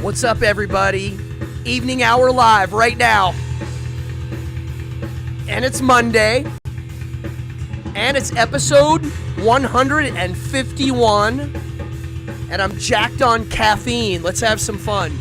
What's up, everybody? Evening Hour Live right now. And it's Monday. And it's episode 151. And I'm jacked on caffeine. Let's have some fun.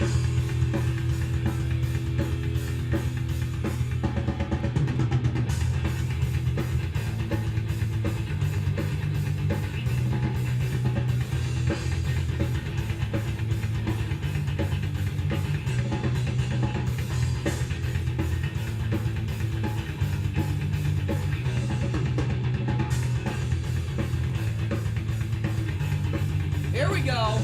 Here we go.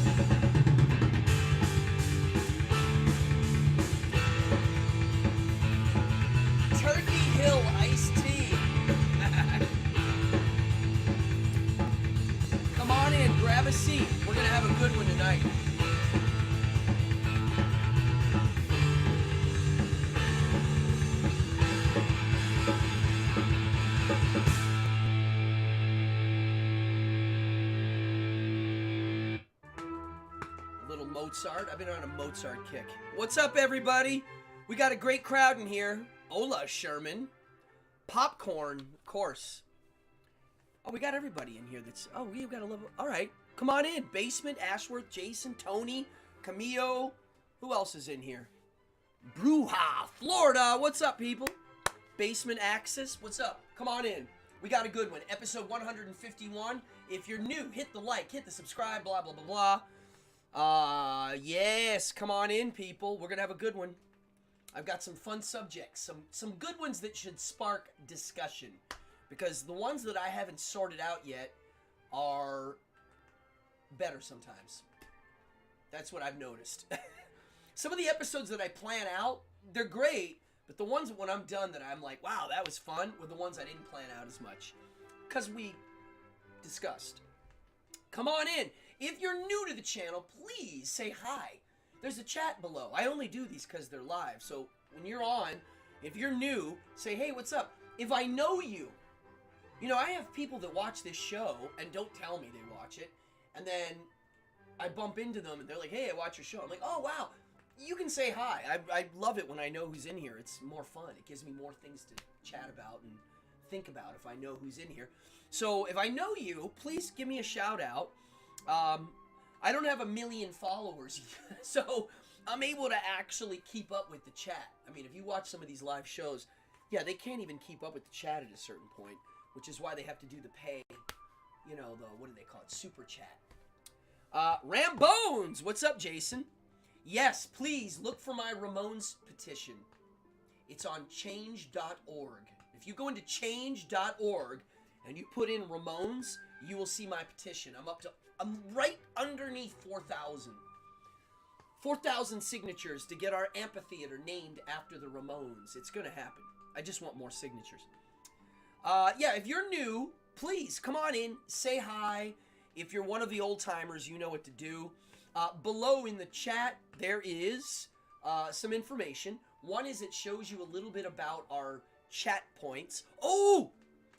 Turkey Hill iced tea. Come on in, grab a seat. We're gonna have a good one tonight. Little Mozart. I've been on a Mozart kick. What's up, everybody? We got a great crowd in here. Ola Sherman. Popcorn, of course. Oh, we got everybody in here that's... Oh, we've got a level... All right. Come on in. Basement, Ashworth, Jason, Tony, Camillo. Who else is in here? Bruja, Florida. What's up, people? Basement Axis. What's up? Come on in. We got a good one. Episode 151. If you're new, hit the like, hit the subscribe, blah, blah, blah, blah. Yes, come on in, people. We're gonna have a good one. I've got some fun subjects, some good ones that should spark discussion, because the ones that I haven't sorted out yet are better sometimes. That's what I've noticed. Some of the episodes that I plan out, they're great, but the ones when I'm done that I'm like, wow, that was fun, were the ones I didn't plan out as much, because we discussed. Come on in. If you're new to the channel, please say hi. There's a chat below. I only do these because they're live. So when you're on, if you're new, say, hey, what's up? If I know you, I have people that watch this show and don't tell me they watch it. And then I bump into them and they're like, hey, I watch your show. I'm like, oh, wow. You can say hi. I love it when I know who's in here. It's more fun. It gives me more things to chat about and think about if I know who's in here. So if I know you, please give me a shout out. I don't have 1 million followers, so I'm able to actually keep up with the chat. I mean, if you watch some of these live shows, yeah, they can't even keep up with the chat at a certain point, which is why they have to do the pay, what do they call it, super chat. Rambones, what's up, Jason? Yes, please look for my Ramones petition. It's on change.org. If you go into change.org and you put in Ramones, you will see my petition. I'm right underneath 4,000. 4,000 signatures to get our amphitheater named after the Ramones. It's going to happen. I just want more signatures. Yeah, if you're new, please come on in, say hi. If you're one of the old timers, you know what to do. Below in the chat, there is some information. One is it shows you a little bit about our chat points. Oh!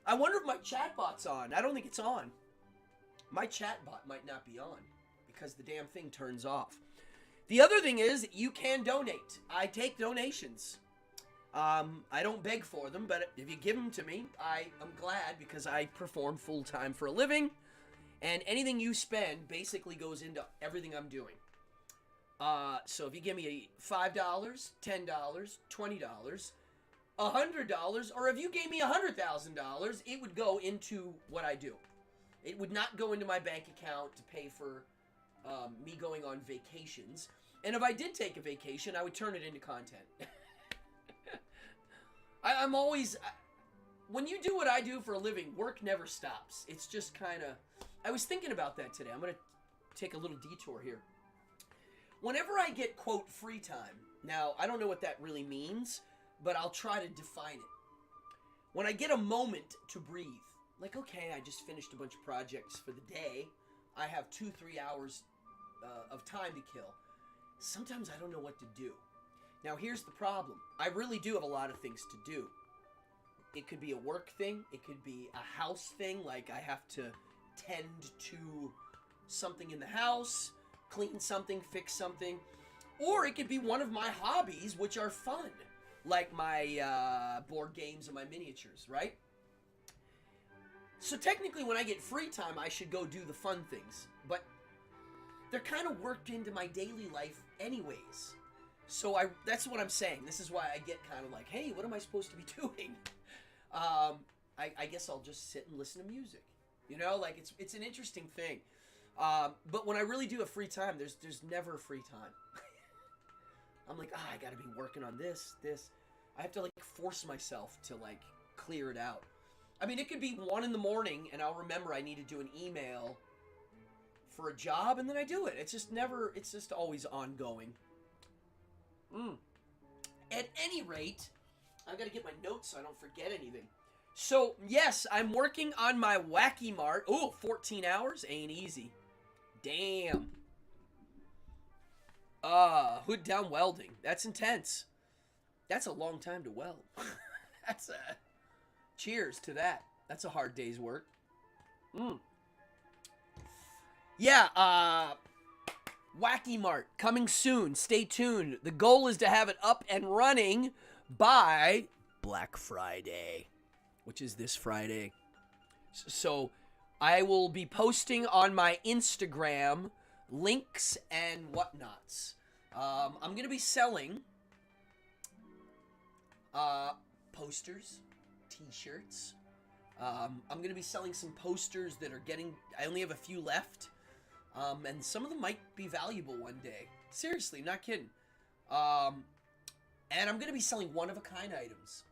I wonder if my chat bot's on. I don't think it's on. My chat bot might not be on because the damn thing turns off. The other thing is you can donate. I take donations. I don't beg for them, but if you give them to me, I'm glad because I perform full-time for a living, and anything you spend basically goes into everything I'm doing. So if you give me $5, $10, $20, $100, or if you gave me $100,000, it would go into what I do. It would not go into my bank account to pay for me going on vacations. And if I did take a vacation, I would turn it into content. I'm always... When you do what I do for a living, work never stops. It's just kind of... I was thinking about that today. I'm going to take a little detour here. Whenever I get, quote, free time... Now, I don't know what that really means, but I'll try to define it. When I get a moment to breathe... Like, okay, I just finished a bunch of projects for the day. I have 2-3 hours of time to kill. Sometimes I don't know what to do. Now, here's the problem. I really do have a lot of things to do. It could be a work thing. It could be a house thing, like I have to tend to something in the house, clean something, fix something. Or it could be one of my hobbies, which are fun, like my board games and my miniatures, right? So technically, when I get free time, I should go do the fun things. But they're kind of worked into my daily life anyways. So that's what I'm saying. This is why I get kind of like, hey, what am I supposed to be doing? I guess I'll just sit and listen to music. You know, like it's an interesting thing. But when I really do have free time, there's never free time. I'm like, I gotta be working on this. I have to like force myself to like clear it out. I mean, it could be 1 in the morning and I'll remember I need to do an email for a job and then I do it. It's just always ongoing. At any rate, I gotta get my notes so I don't forget anything. So, yes, I'm working on my Wacky Mart. Ooh, 14 hours? Ain't easy. Damn. Hood down welding. That's intense. That's a long time to weld. Cheers to that. That's a hard day's work. Yeah, Wacky Mart coming soon. Stay tuned. The goal is to have it up and running by Black Friday, which is this Friday. So I will be posting on my Instagram links and whatnots. I'm going to be selling posters, t-shirts. I'm going to be selling some posters that are I only have a few left. And some of them might be valuable one day. Seriously, not kidding. And I'm going to be selling one-of-a-kind items.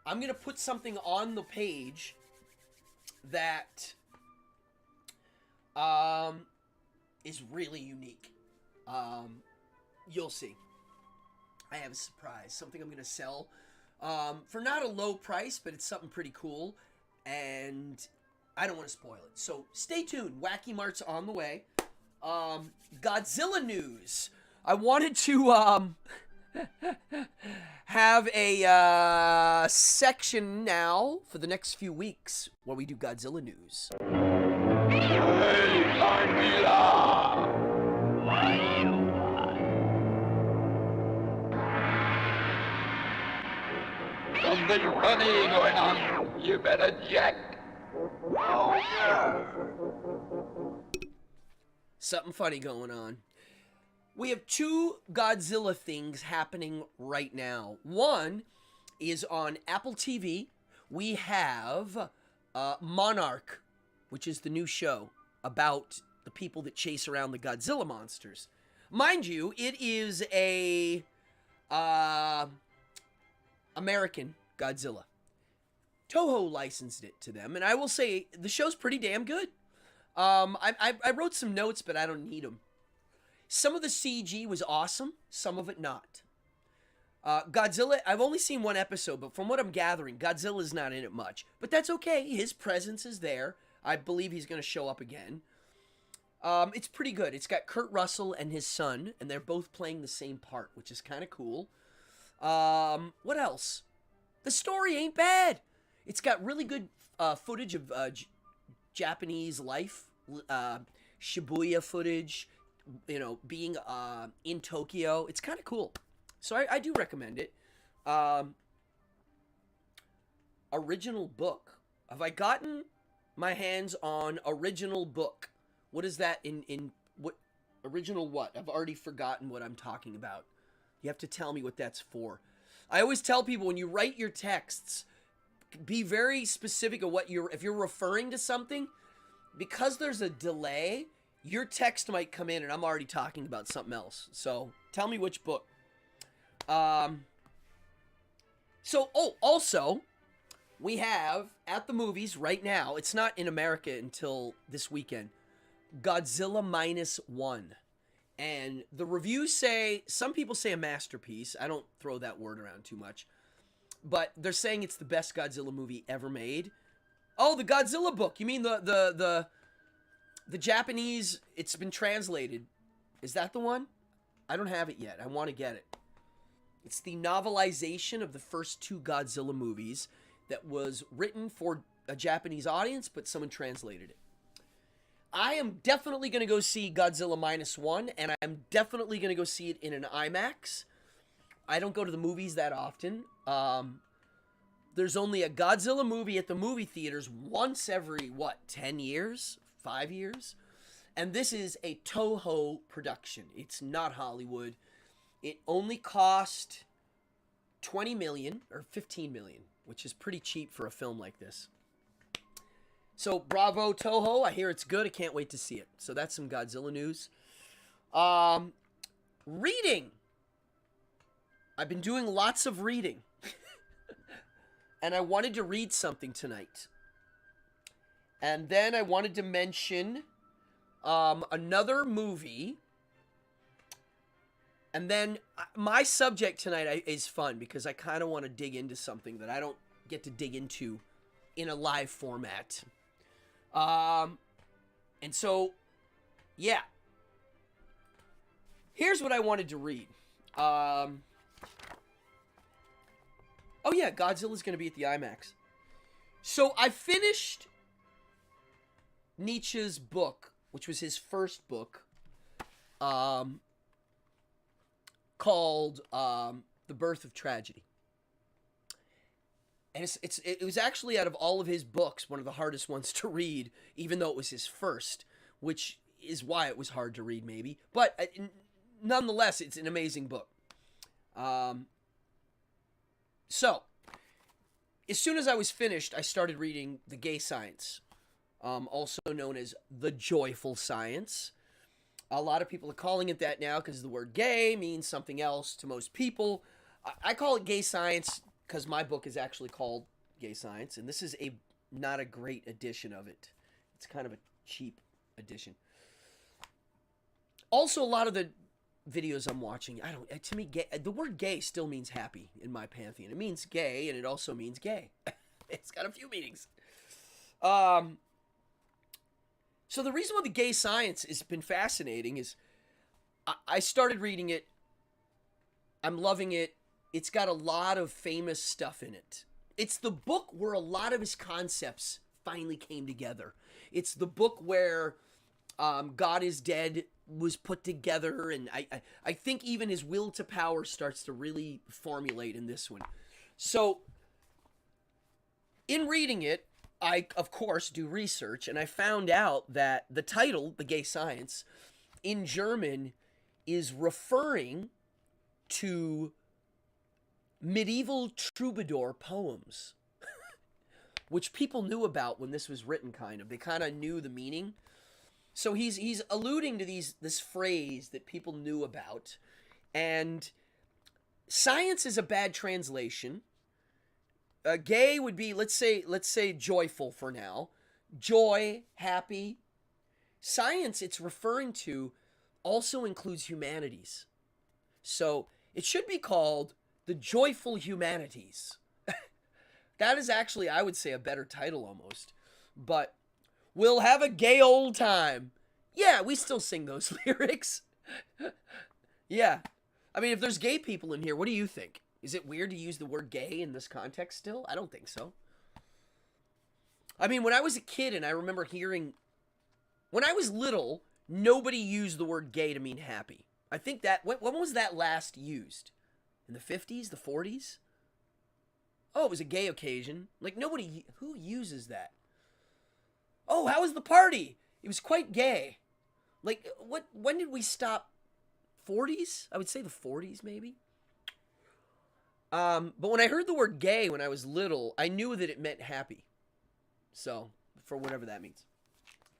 I'm going to put something on the page that is really unique. You'll see. I have a surprise. Something I'm going to sell for not a low price, but it's something pretty cool. And I don't want to spoil it. So stay tuned. Wacky Mart's on the way. Godzilla news. I wanted to have a section now for the next few weeks where we do Godzilla news. Hey, Godzilla! What do you want? Something funny going on. You better check. Oh, yeah. Something funny going on. We have 2 Godzilla things happening right now. One is on Apple TV. We have Monarch, which is the new show about the people that chase around the Godzilla monsters. Mind you, it is a American Godzilla. Toho licensed it to them, and I will say the show's pretty damn good. I wrote some notes, but I don't need them. Some of the CG was awesome, some of it not. Godzilla, I've only seen one episode, but from what I'm gathering, Godzilla's not in it much. But that's okay, his presence is there. I believe he's going to show up again. It's pretty good. It's got Kurt Russell and his son, and they're both playing the same part, which is kind of cool. What else? The story ain't bad. It's got really good footage of Japanese life, Shibuya footage, you know, being in Tokyo. It's kind of cool. So I do recommend it. Original book. Have I gotten my hands on original book? What is that in what original what? I've already forgotten what I'm talking about. You have to tell me what that's for. I always tell people when you write your texts, be very specific of what if you're referring to something, because there's a delay, your text might come in and I'm already talking about something else. So tell me which book. Also, we have at the movies right now, it's not in America until this weekend, Godzilla -1. And the reviews say, some people say a masterpiece. I don't throw that word around too much. But they're saying it's the best Godzilla movie ever made. Oh, the Godzilla book. You mean the Japanese, it's been translated. Is that the one? I don't have it yet. I want to get it. It's the novelization of the first 2 Godzilla movies that was written for a Japanese audience, but someone translated it. I am definitely going to go see Godzilla -1, and I'm definitely going to go see it in an IMAX. I don't go to the movies that often. There's only a Godzilla movie at the movie theaters once every, 10 years? 5 years? And this is a Toho production. It's not Hollywood. It only cost 20 million or 15 million, which is pretty cheap for a film like this. So, bravo, Toho. I hear it's good. I can't wait to see it. So, that's some Godzilla news. Reading. I've been doing lots of reading. And I wanted to read something tonight. And then I wanted to mention another movie. And then my subject tonight is fun because I kind of want to dig into something that I don't get to dig into in a live format. And so, yeah. Here's what I wanted to read. Oh yeah, Godzilla's going to be at the IMAX. So I finished Nietzsche's book, which was his first book, called The Birth of Tragedy. And it was actually, out of all of his books, one of the hardest ones to read, even though it was his first, which is why it was hard to read, maybe. But nonetheless, it's an amazing book. So, as soon as I was finished, I started reading The Gay Science, also known as The Joyful Science. A lot of people are calling it that now because the word gay means something else to most people. I call it Gay Science because my book is actually called Gay Science, and this is not a great edition of it. It's kind of a cheap edition. Also, a lot of the videos I'm watching, to me, gay, the word gay still means happy in my pantheon. It means gay, and it also means gay. It's got a few meanings. So the reason why The Gay Science has been fascinating is I started reading it. I'm loving it. It's got a lot of famous stuff in it. It's the book where a lot of his concepts finally came together. It's the book where God is Dead was put together, and I think even his will to power starts to really formulate in this one. So, in reading it, I, of course, do research, and I found out that the title, The Gay Science, in German is referring to medieval troubadour poems, which people knew about when this was written, kind of. They kind of knew the meaning. So he's alluding to this phrase that people knew about, and science is a bad translation. Gay would be, let's say joyful for now. Joy, happy. Science, it's referring to, also includes humanities. So it should be called The Joyful Humanities. That is actually, I would say, a better title almost. But we'll have a gay old time. Yeah, we still sing those lyrics. Yeah. I mean, if there's gay people in here, what do you think? Is it weird to use the word gay in this context still? I don't think so. I mean, when I was a kid and I remember hearing, when I was little, nobody used the word gay to mean happy. I think that, when was that last used? In the 50s, the 40s? Oh, it was a gay occasion. Like, nobody, who uses that? Oh, how was the party? It was quite gay. Like, when did we stop? 40s? I would say the 40s, maybe. But when I heard the word gay when I was little, I knew that it meant happy. So, for whatever that means.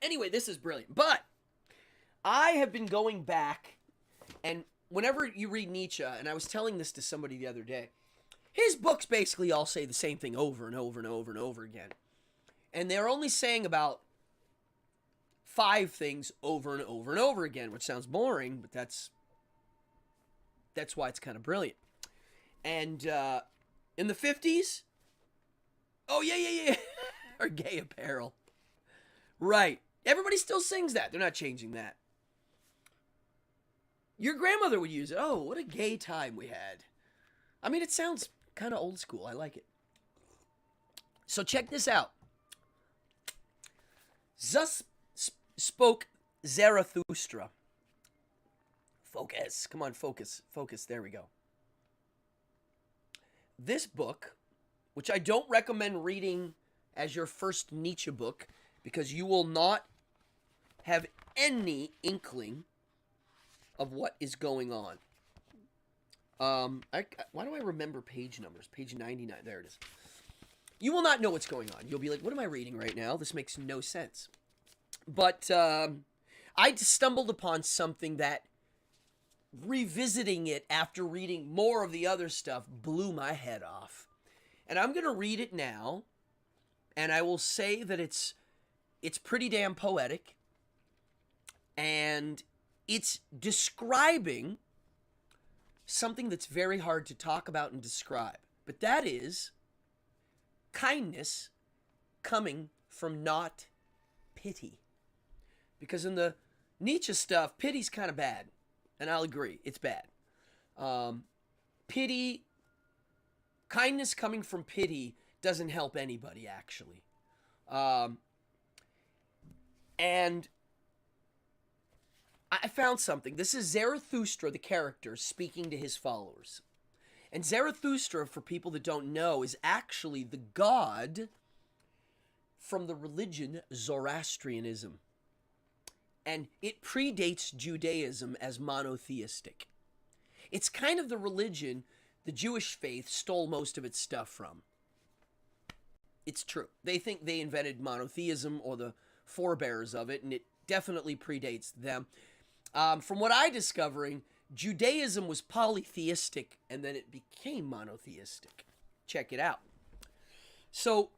Anyway, this is brilliant. But I have been going back, and whenever you read Nietzsche, and I was telling this to somebody the other day, his books basically all say the same thing over and over and over and over again. And they're only saying about 5 things over and over and over again, which sounds boring, but that's why it's kind of brilliant. And in the 50s, oh, yeah, or gay apparel. Right. Everybody still sings that. They're not changing that. Your grandmother would use it. Oh, what a gay time we had. I mean, it sounds kind of old school. I like it. So check this out. spoke Zarathustra. Focus. Come on, focus. Focus. There we go. This book, which I don't recommend reading as your first Nietzsche book, because you will not have any inkling of what is going on. Why do I remember page numbers? Page 99. There it is. You will not know what's going on. You'll be like, what am I reading right now? This makes no sense. But I stumbled upon something that, revisiting it after reading more of the other stuff, blew my head off. And I'm going to read it now, and I will say that it's pretty damn poetic, and it's describing something that's very hard to talk about and describe. But that is kindness coming from not pity. Because in the Nietzsche stuff, pity's kind of bad. And I'll agree, it's bad. Kindness coming from pity doesn't help anybody, actually. And I found something. This is Zarathustra, the character, speaking to his followers. And Zarathustra, for people that don't know, is actually the god from the religion Zoroastrianism. And it predates Judaism as monotheistic. It's kind of the religion the Jewish faith stole most of its stuff from. It's true. They think they invented monotheism or the forebears of it, and it definitely predates them. From what I'm discovering, Judaism was polytheistic, and then it became monotheistic. Check it out. So,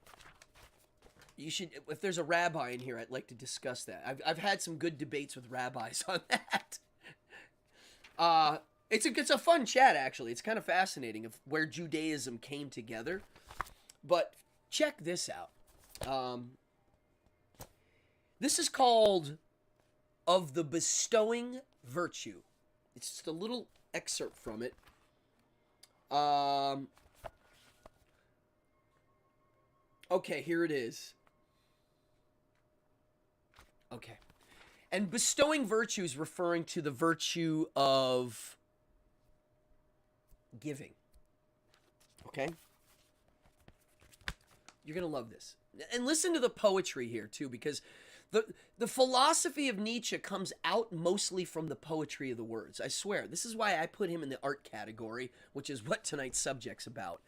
you should, if there's a rabbi in here, I'd like to discuss that. I've had some good debates with rabbis on that. It's a fun chat, actually. It's kind of fascinating of where Judaism came together. But check this out. This is called Of the Bestowing Virtue. It's just a little excerpt from it. Okay, here it is. Okay. And bestowing virtue is referring to the virtue of giving. Okay? You're going to love this. And listen to the poetry here, too, because the philosophy of Nietzsche comes out mostly from the poetry of the words. I swear. This is why I put him in the art category, which is what tonight's subject's about.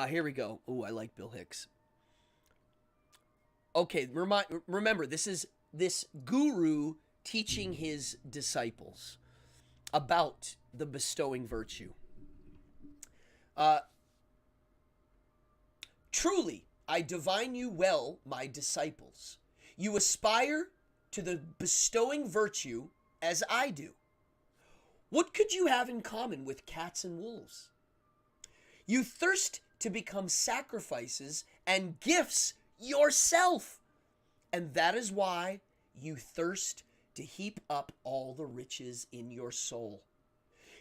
Here we go. Ooh, I like Bill Hicks. Okay, remember, this is this guru teaching his disciples about the bestowing virtue. Truly, I divine you well, my disciples. You aspire to the bestowing virtue as I do. What could you have in common with cats and wolves? You thirst to become sacrifices and gifts yourself. And that is why you thirst to heap up all the riches in your soul.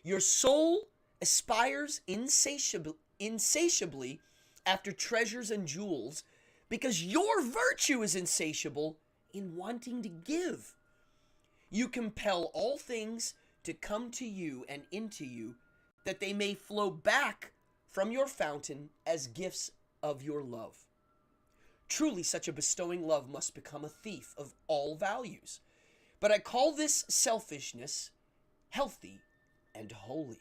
Your soul aspires insatiably after treasures and jewels because your virtue is insatiable in wanting to give. You compel all things to come to you and into you, that they may flow back from your fountain as gifts of your love. Truly, such a bestowing love must become a thief of all values. But I call this selfishness healthy and holy.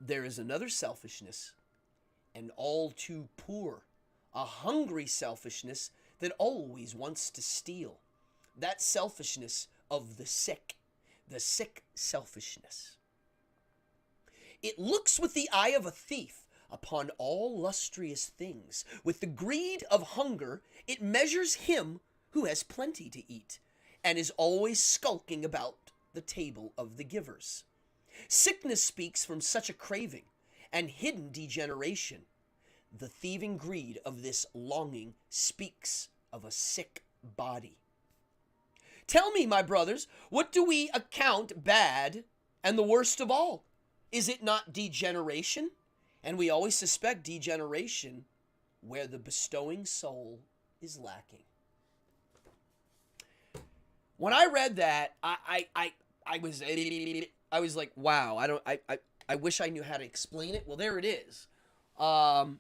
There is another selfishness, and all too poor, a hungry selfishness that always wants to steal. That selfishness of the sick selfishness. It looks with the eye of a thief upon all lustrous things. With the greed of hunger, it measures him who has plenty to eat, and is always skulking about the table of the givers. Sickness speaks from such a craving, and hidden degeneration. The thieving greed of this longing speaks of a sick body. Tell me, my brothers, what do we account bad and the worst of all? Is it not degeneration? And we always suspect degeneration where the bestowing soul is lacking. When I read that, I was like, wow, I wish I knew how to explain it. Well, there it is. And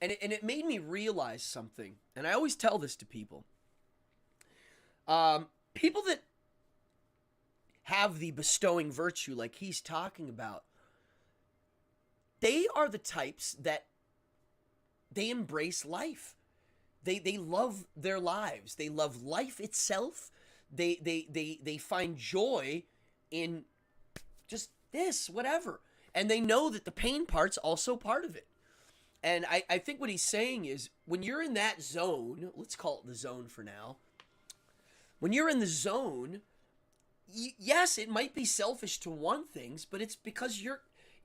it made me realize something. And I always tell this to people. People that have the bestowing virtue like he's talking about, they are the types that they embrace life. They love their lives. They love life itself. They find joy in just this, whatever. And they know that the pain part's also part of it. And I think what he's saying is, when you're in that zone, let's call it the zone for now. When you're in the zone, yes, it might be selfish to want things, but it's because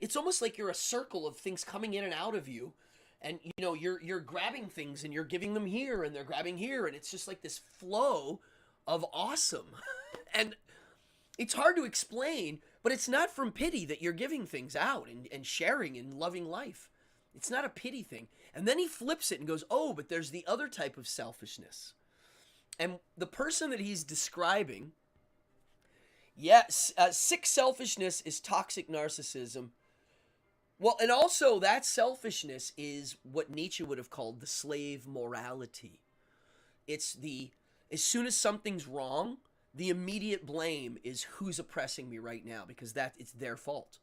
it's almost like you're a circle of things coming in and out of you. And, you know, you're grabbing things and you're giving them here and they're grabbing here. And it's just like this flow of awesome. And it's hard to explain, but it's not from pity that you're giving things out and sharing and loving life. It's not a pity thing. And then he flips it and goes, oh, but there's the other type of selfishness. And the person that he's describing, yes, sick selfishness is toxic narcissism. Well, and also that selfishness is what Nietzsche would have called the slave morality. It's as soon as something's wrong, the immediate blame is who's oppressing me right now, because it's their fault.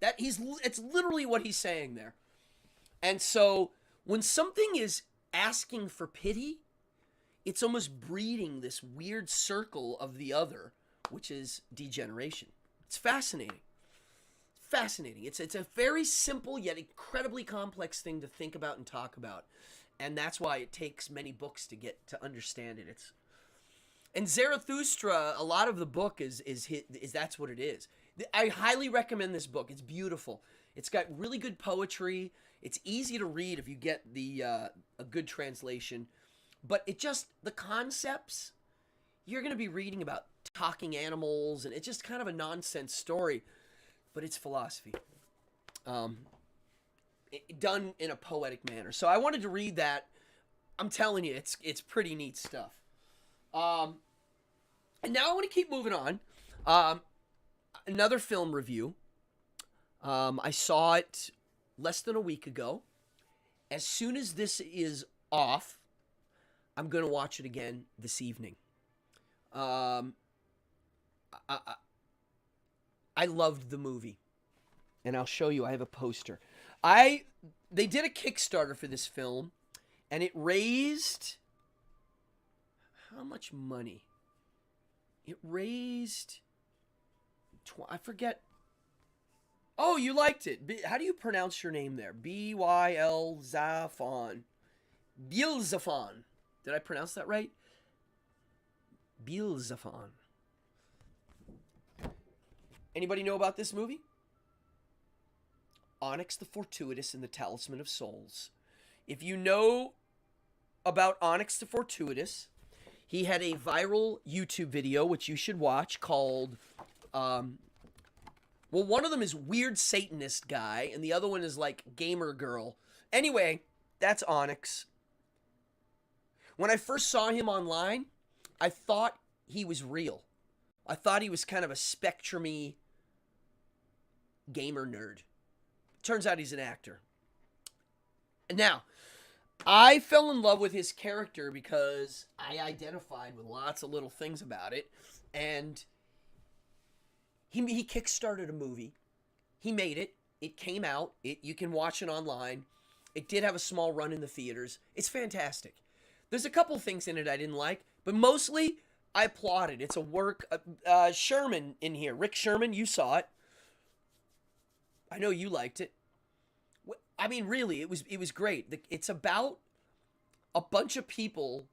It's literally what he's saying there. And so when something is asking for pity, it's almost breeding this weird circle of the other, which is degeneration. It's fascinating. Fascinating. It's a very simple yet incredibly complex thing to think about and talk about. And that's why it takes many books to get to understand it. And Zarathustra, a lot of the book is that's what it is. I highly recommend this book. It's beautiful. It's got really good poetry. It's easy to read if you get a good translation. But the concepts, you're going to be reading about talking animals, and it's just kind of a nonsense story, but it's philosophy. Done in a poetic manner. So I wanted to read that. I'm telling you, it's pretty neat stuff. And now I want to keep moving on. Another film review. I saw it less than a week ago. As soon as this is off, I'm going to watch it again this evening. I loved the movie. And I'll show you. I have a poster. They did a Kickstarter for this film, and it raised how much money? It raised I forget. Oh, you liked it. How do you pronounce your name there? Bilzafon. Bilzafon. Did I pronounce that right? Bilzafon. Anybody know about this movie? Onyx the Fortuitous and the Talisman of Souls. If you know about Onyx the Fortuitous, he had a viral YouTube video, which you should watch, called, one of them is Weird Satanist Guy, and the other one is like Gamer Girl. Anyway, that's Onyx. When I first saw him online, I thought he was real. I thought he was kind of a spectrum-y gamer nerd. Turns out he's an actor. Now, I fell in love with his character because I identified with lots of little things about it. And he kickstarted a movie. He made it. It came out. You can watch it online. It did have a small run in the theaters. It's fantastic. There's a couple things in it I didn't like, but mostly I applaud it. It's a work. Sherman in here. Rick Sherman, you saw it. I know you liked it. I mean, really, it was great. It's about a bunch of people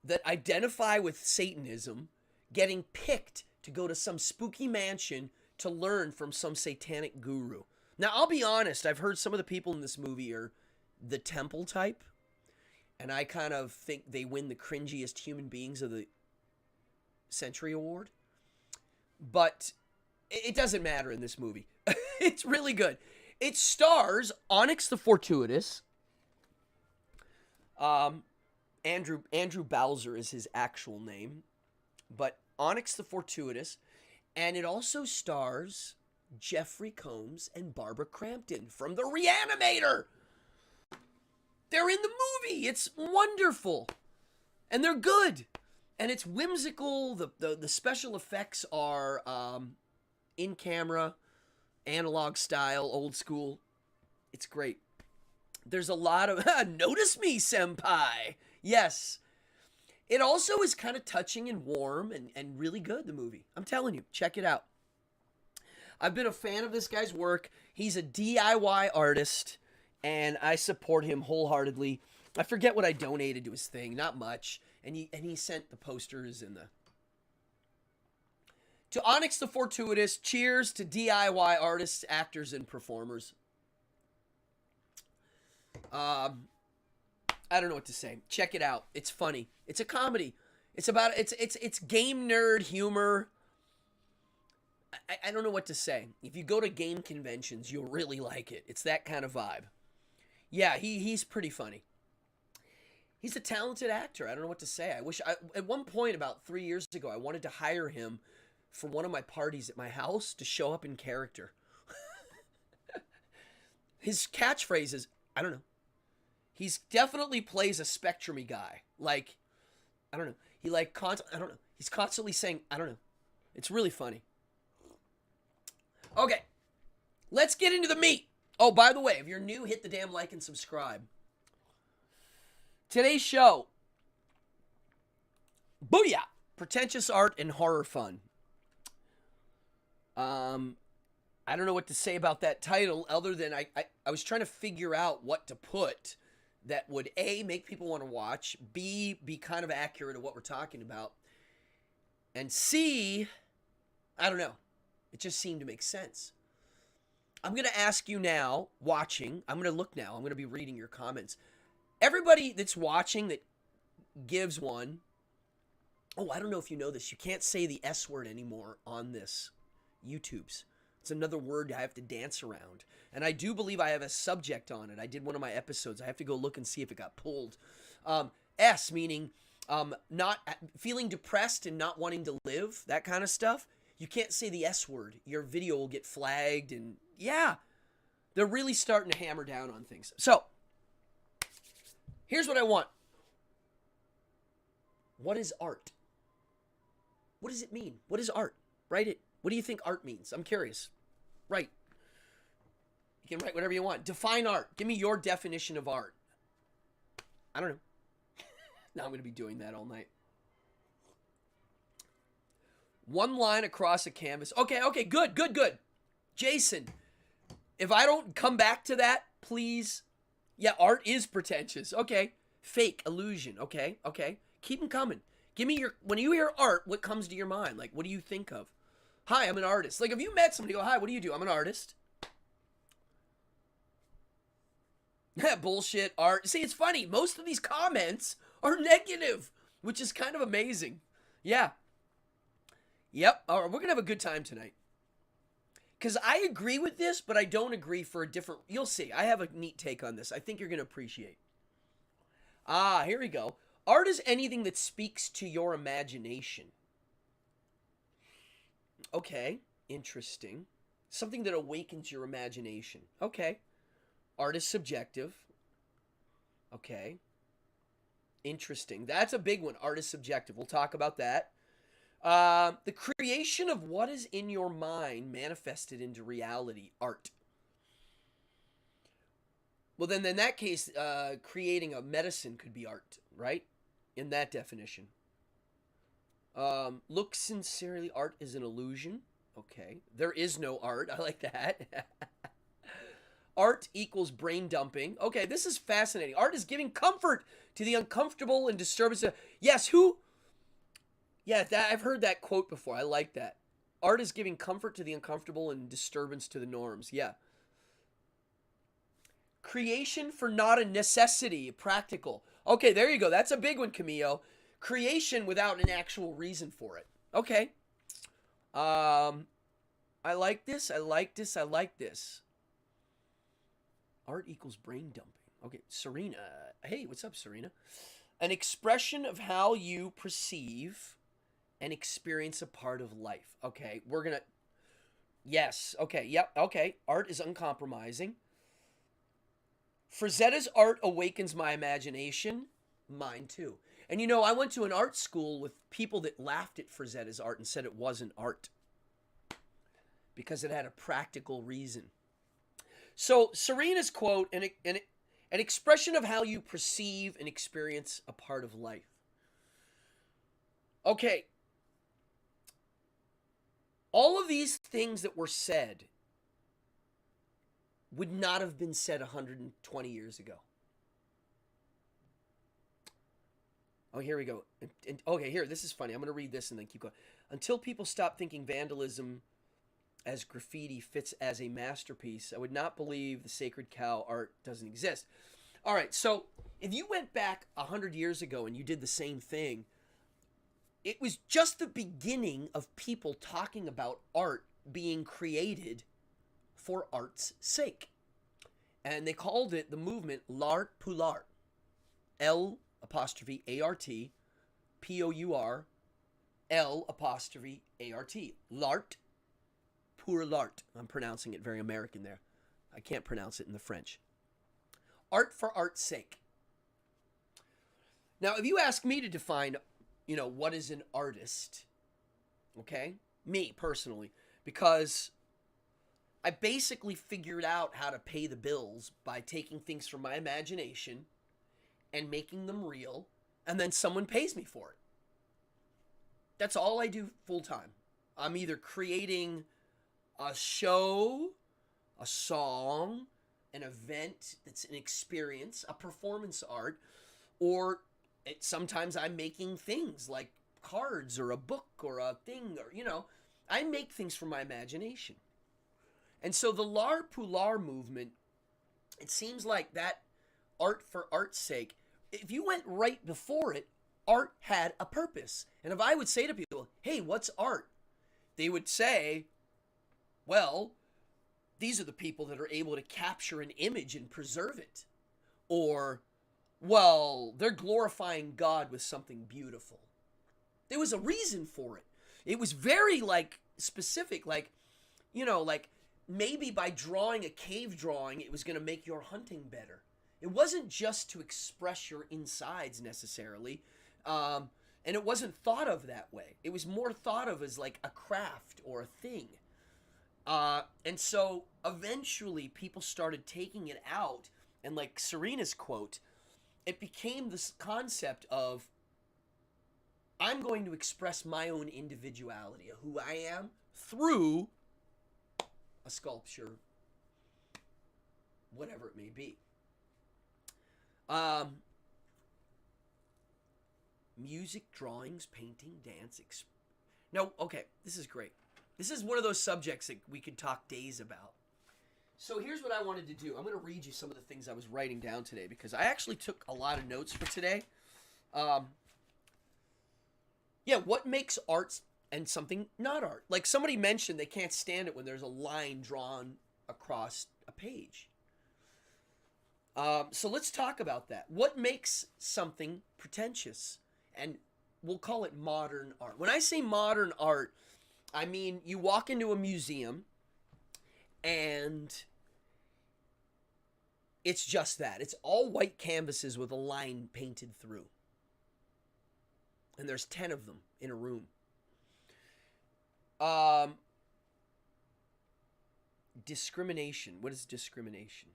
that identify with Satanism getting picked to go to some spooky mansion to learn from some satanic guru. Now, I'll be honest. I've heard some of the people in this movie are the temple type, and I kind of think they win the cringiest human beings of the Century Award. But it doesn't matter in this movie. It's really good. It stars Onyx the Fortuitous, Andrew Bowser is his actual name, but Onyx the Fortuitous, and it also stars Jeffrey Combs and Barbara Crampton from The Reanimator. They're in the movie. It's wonderful, and they're good, and it's whimsical. The special effects are in camera, analog style, old school. It's great. There's a lot of notice me, senpai. Yes. It also is kind of touching and warm and really good, the movie. I'm telling you, check it out. I've been a fan of this guy's work. He's a DIY artist, and I support him wholeheartedly. I forget what I donated to his thing, not much. And he sent the posters and the... To Onyx the Fortuitous, cheers to DIY artists, actors, and performers. I don't know what to say. Check it out. It's funny. It's a comedy. It's about it's game nerd humor. I don't know what to say. If you go to game conventions, you'll really like it. It's that kind of vibe. Yeah, he's pretty funny. He's a talented actor. I don't know what to say. At one point about 3 years ago, I wanted to hire him for one of my parties at my house to show up in character. His catchphrase is, I don't know. He's definitely plays a spectrum-y guy. Like, I don't know. I don't know. He's constantly saying, I don't know. It's really funny. Okay. Let's get into the meat. Oh, by the way, if you're new, hit the damn like and subscribe. Today's show. Booyah! Pretentious art and horror fun. I don't know what to say about that title other than I was trying to figure out what to put that would A, make people want to watch, B, be kind of accurate of what we're talking about, and C, I don't know. It just seemed to make sense. I'm going to ask you now, watching, I'm going to look now, I'm going to be reading your comments. Everybody that's watching that gives one, oh, I don't know if you know this, you can't say the S word anymore on this YouTube's. It's another word I have to dance around. And I do believe I have a subject on it. I did one of my episodes. I have to go look and see if it got pulled. S, meaning not feeling depressed and not wanting to live, that kind of stuff. You can't say the S word. Your video will get flagged. And yeah, they're really starting to hammer down on things. So, here's what I want. What is art? What does it mean? What is art? Write it. What do you think art means? I'm curious. Write. You can write whatever you want. Define art. Give me your definition of art. I don't know. Now I'm going to be doing that all night. One line across a canvas. Okay, good. Jason, if I don't come back to that, please. Yeah, art is pretentious. Okay. Fake, illusion. Okay. Keep them coming. Give me when you hear art, what comes to your mind? Like, what do you think of? Hi, I'm an artist. Like, if you met somebody, go, hi, what do you do? I'm an artist. Bullshit, art. See, it's funny. Most of these comments are negative, which is kind of amazing. Yeah. Yep. All right, we're going to have a good time tonight. Because I agree with this, but I don't agree for a different... You'll see. I have a neat take on this. I think you're going to appreciate. Here we go. Art is anything that speaks to your imagination. Okay, interesting. Something that awakens your imagination. Okay. Art is subjective. Okay. Interesting. That's a big one. Art is subjective. We'll talk about that. The creation of what is in your mind manifested into reality. Art. Well, then in that case, creating a medicine could be art, right? In that definition. Look sincerely, art is an illusion. Okay. There is no art. I like that. Art equals brain dumping. Okay, this is fascinating. Art is giving comfort to the uncomfortable and disturbance. Yes, who? Yeah, I've heard that quote before. I like that. Art is giving comfort to the uncomfortable and disturbance to the norms. Yeah. Creation for not a necessity, practical. Okay, there you go. That's a big one, Camillo. Creation without an actual reason for it. Okay. I like this. Art equals brain dumping. Okay, Serena. Hey, what's up, Serena? An expression of how you perceive and experience a part of life. Okay, we're gonna. Yes. Okay. Yep. Okay. Art is uncompromising. Frazetta's art awakens my imagination. Mine too. And you know, I went to an art school with people that laughed at Frazetta's art and said it wasn't art because it had a practical reason. So Serena's quote, an expression of how you perceive and experience a part of life. Okay, all of these things that were said would not have been said 120 years ago. Oh, here we go. Okay, here, this is funny. I'm going to read this and then keep going. Until people stop thinking vandalism as graffiti fits as a masterpiece, I would not believe the sacred cow art doesn't exist. All right, so if you went back 100 years ago and you did the same thing, it was just the beginning of people talking about art being created for art's sake. And they called it the movement l'art pour l'art. L apostrophe A-R-T P-O-U-R L apostrophe A-R-T. L'art pour l'art. I'm pronouncing it very American there. I can't pronounce it in the French. Art for art's sake. Now, if you ask me to define, what is an artist, okay? Me, personally, because I basically figured out how to pay the bills by taking things from my imagination and making them real, and then someone pays me for it. That's all I do full time. I'm either creating a show, a song, an event that's an experience, a performance art, or sometimes I'm making things like cards or a book or a thing, or, I make things from my imagination. And so the l'art pour l'art movement, it seems like that art for art's sake, if you went right before it, art had a purpose. And if I would say to people, hey, what's art? They would say, well, these are the people that are able to capture an image and preserve it. Or, well, they're glorifying God with something beautiful. There was a reason for it. It was very, specific, like maybe by drawing a cave drawing, it was going to make your hunting better. It wasn't just to express your insides necessarily, and it wasn't thought of that way. It was more thought of as like a craft or a thing. And so eventually people started taking it out, and like Serena's quote, it became this concept of, I'm going to express my own individuality of who I am through a sculpture, whatever it may be. Music, drawings, painting, dance. No, okay, this is great. This is one of those subjects that we could talk days about. So here's what I wanted to do. I'm going to read you some of the things I was writing down today because I actually took a lot of notes for today. What makes art and something not art? Like somebody mentioned they can't stand it when there's a line drawn across a page. So let's talk about that. What makes something pretentious? And we'll call it modern art. When I say modern art, I mean you walk into a museum and it's just that. It's all white canvases with a line painted through. And there's 10 of them in a room. Discrimination. What is discrimination?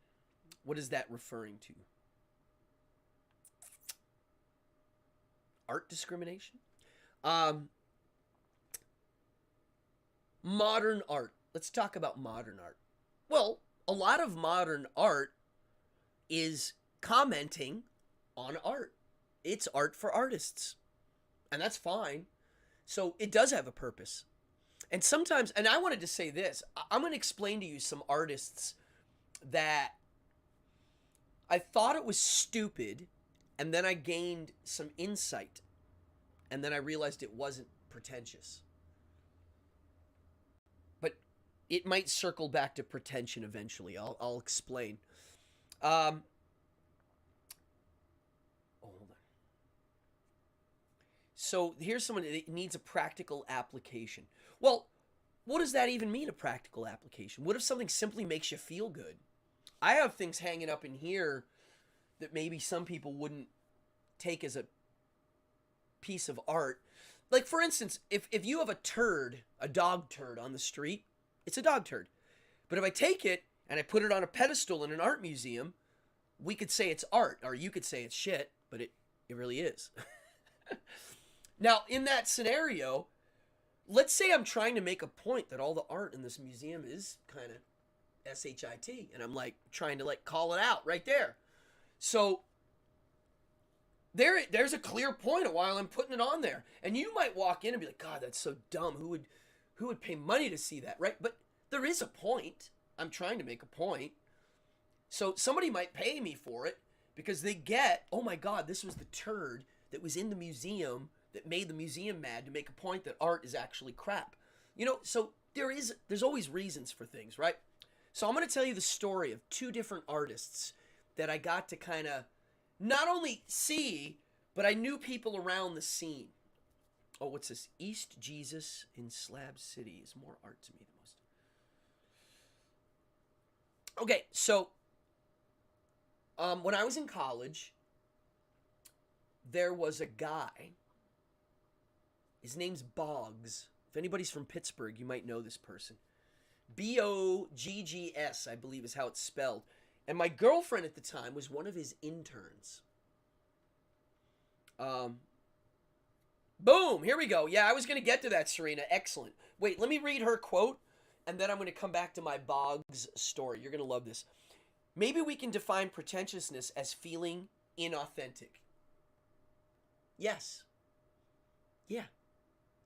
What is that referring to? Art discrimination? Modern art. Let's talk about modern art. Well, a lot of modern art is commenting on art. It's art for artists. And that's fine. So it does have a purpose. And sometimes, and I wanted to say this, I'm going to explain to you some artists that I thought it was stupid, and then I gained some insight, and then I realized it wasn't pretentious. But it might circle back to pretension eventually. I'll explain. So here's someone that needs a practical application. Well, what does that even mean, a practical application? What if something simply makes you feel good? I have things hanging up in here that maybe some people wouldn't take as a piece of art. Like, for instance, if you have a dog turd on the street, it's a dog turd. But if I take it and I put it on a pedestal in an art museum, we could say it's art, or you could say it's shit, but it really is. Now, in that scenario, let's say I'm trying to make a point that all the art in this museum is kind of S-H-I-T, and I'm like trying to like call it out right there. So there's a clear point of why I'm putting it on there. And you might walk in and be like, God, that's so dumb. Who would pay money to see that, right? But there is a point. I'm trying to make a point. So somebody might pay me for it because they get, oh my God, this was the turd that was in the museum that made the museum mad to make a point that art is actually crap. You know, so there's always reasons for things, right? So I'm going to tell you the story of two different artists that I got to kind of not only see, but I knew people around the scene. Oh, what's this? East Jesus in Slab City is more art to me than most. Okay, so when I was in college, there was a guy. His name's Boggs. If anybody's from Pittsburgh, you might know this person. Boggs, I believe is how it's spelled. And my girlfriend at the time was one of his interns. Boom, here we go. Yeah, I was going to get to that, Serena. Excellent. Wait, let me read her quote, and then I'm going to come back to my Boggs story. You're going to love this. Maybe we can define pretentiousness as feeling inauthentic. Yes. Yeah.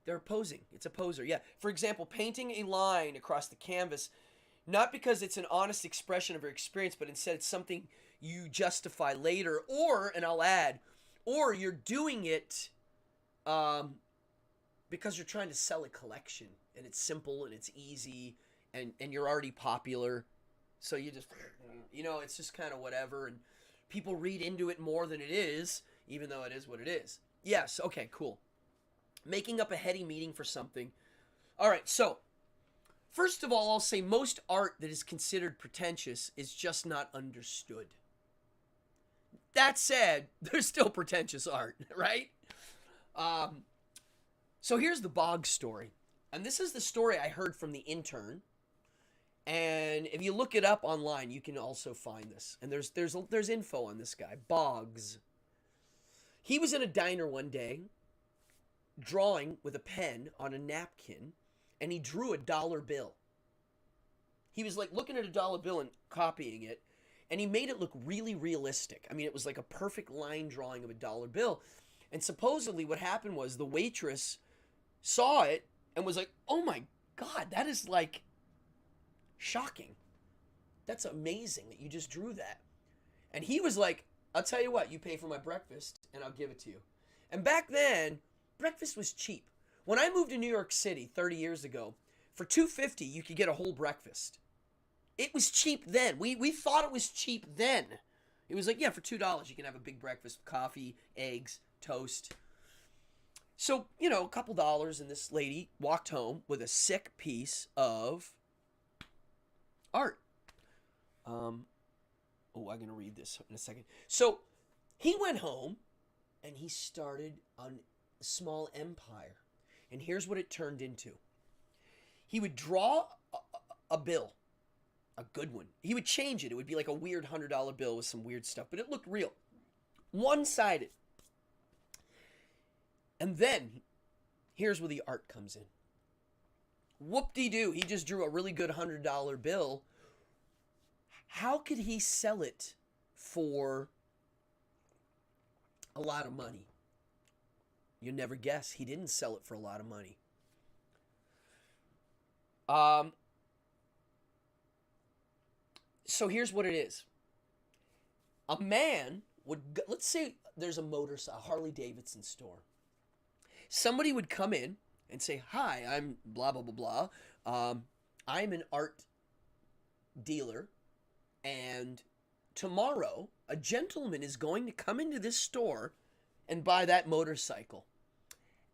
They're posing. It's a poser. Yeah. For example, painting a line across the canvas, not because it's an honest expression of your experience, but instead it's something you justify later. Or, and I'll add, or you're doing it because you're trying to sell a collection. And it's simple and it's easy and you're already popular. So you just, it's just kind of whatever. And people read into it more than it is, even though it is what it is. Yes. Okay, cool. Making up a heady meaning for something. All right, so first of all, I'll say most art that is considered pretentious is just not understood. That said, there's still pretentious art, right? So here's the Boggs story. And this is the story I heard from the intern. And if you look it up online, you can also find this. And there's info on this guy, Boggs. He was in a diner one day, drawing with a pen on a napkin, and he drew a dollar bill. He was like looking at a dollar bill and copying it, and he made it look really realistic. I mean, it was like a perfect line drawing of a dollar bill. And supposedly what happened was the waitress saw it and was like, oh my God, that is like shocking. That's amazing that you just drew that. And he was like, I'll tell you what, you pay for my breakfast and I'll give it to you. And back then, breakfast was cheap. When I moved to New York City 30 years ago, for $2.50 you could get a whole breakfast. It was cheap then. We thought it was cheap then. It was like, yeah, for $2 you can have a big breakfast, coffee, eggs, toast. So, a couple dollars, and this lady walked home with a sick piece of art. I'm going to read this in a second. So he went home and he started on a small empire. And here's what it turned into. He would draw a bill, a good one. He would change it. It would be like a weird $100 bill with some weird stuff, but it looked real. One-sided. And then, here's where the art comes in. Whoop-de-doo, he just drew a really good $100 bill. How could he sell it for a lot of money? You'll never guess. He didn't sell it for a lot of money. So here's what it is. A man would, let's say there's a Harley Davidson store. Somebody would come in and say, hi, I'm blah, blah, blah, blah. I'm an art dealer. And tomorrow, a gentleman is going to come into this store and buy that motorcycle.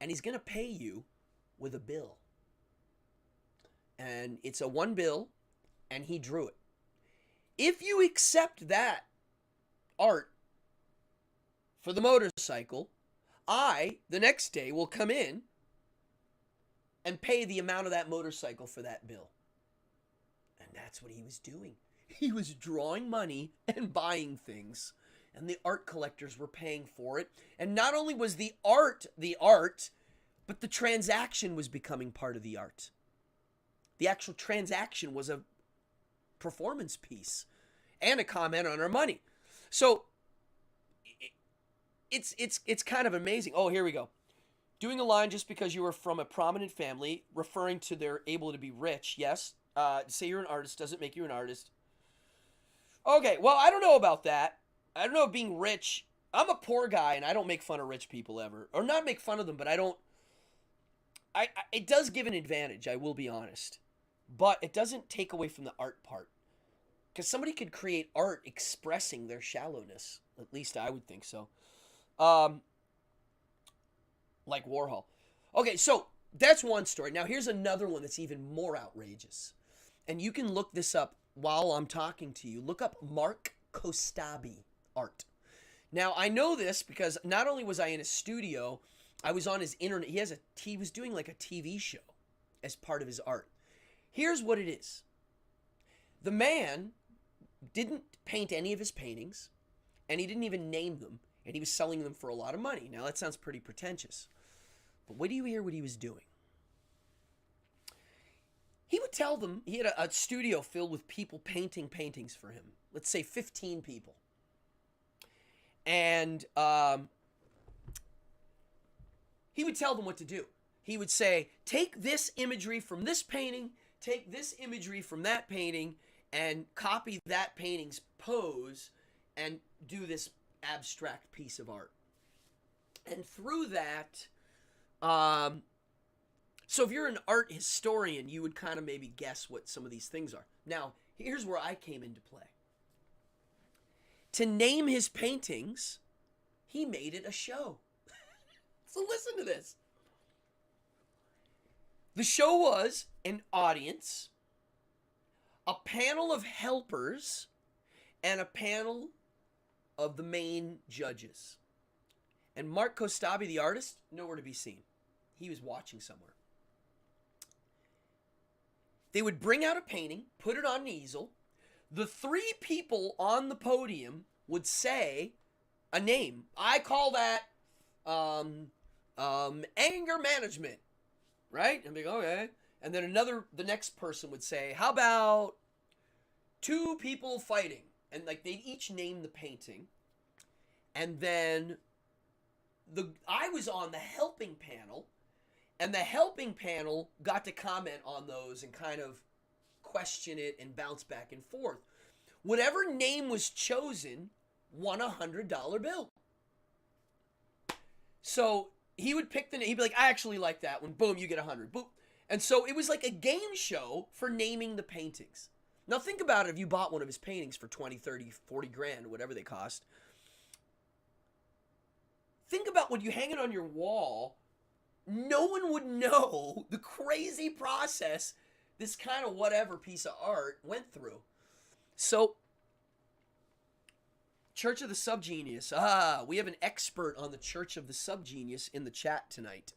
and he's going to pay you with a bill. And it's a one bill, and he drew it. If you accept that art for the motorcycle, I, the next day, will come in and pay the amount of that motorcycle for that bill. And that's what he was doing. He was drawing money and buying things. And the art collectors were paying for it. And not only was the art, but the transaction was becoming part of the art. The actual transaction was a performance piece and a comment on our money. So it's kind of amazing. Oh, here we go. Doing a line just because you were from a prominent family, referring to they're able to be rich. Yes. Say you're an artist doesn't make you an artist. Okay, well, I don't know about that. I don't know if being rich. I'm a poor guy, and I don't make fun of rich people ever. Or not make fun of them, but I don't. It does give an advantage, I will be honest. But it doesn't take away from the art part. Because somebody could create art expressing their shallowness. At least I would think so. Like Warhol. Okay, so that's one story. Now here's another one that's even more outrageous. And you can look this up while I'm talking to you. Look up Mark Kostabi art. Now I know this because not only was I in a studio, I was on his internet. He was doing like a TV show as part of his art. Here's what it is. The man didn't paint any of his paintings, and he didn't even name them, and he was selling them for a lot of money. Now that sounds pretty pretentious. But wait do you hear what he was doing? He would tell them, he had a studio filled with people painting paintings for him. Let's say 15 people. And he would tell them what to do. He would say, take this imagery from this painting, take this imagery from that painting, and copy that painting's pose and do this abstract piece of art. And through that, so if you're an art historian, you would kind of maybe guess what some of these things are. Now, here's where I came into play. To name his paintings, he made it a show. So listen to this. The show was an audience, a panel of helpers, and a panel of the main judges. And Mark Kostabi, the artist, nowhere to be seen. He was watching somewhere. They would bring out a painting, put it on an easel. The three people on the podium would say a name. I call that anger management, right? And they go, okay. And then the next person would say, how about two people fighting? And like they'd each name the painting. And then I was on the helping panel, and the helping panel got to comment on those and kind of question it and bounce back and forth. Whatever name was chosen won a $100 bill. So he would pick the name. He'd be like, I actually like that one. Boom, you get 100. Boom. And so it was like a game show for naming the paintings. Now think about it if you bought one of his paintings for 20, 30, 40 grand, whatever they cost. Think about when you hang it on your wall, no one would know the crazy process this kind of whatever piece of art went through. So, Church of the Subgenius. We have an expert on the Church of the Subgenius in the chat tonight.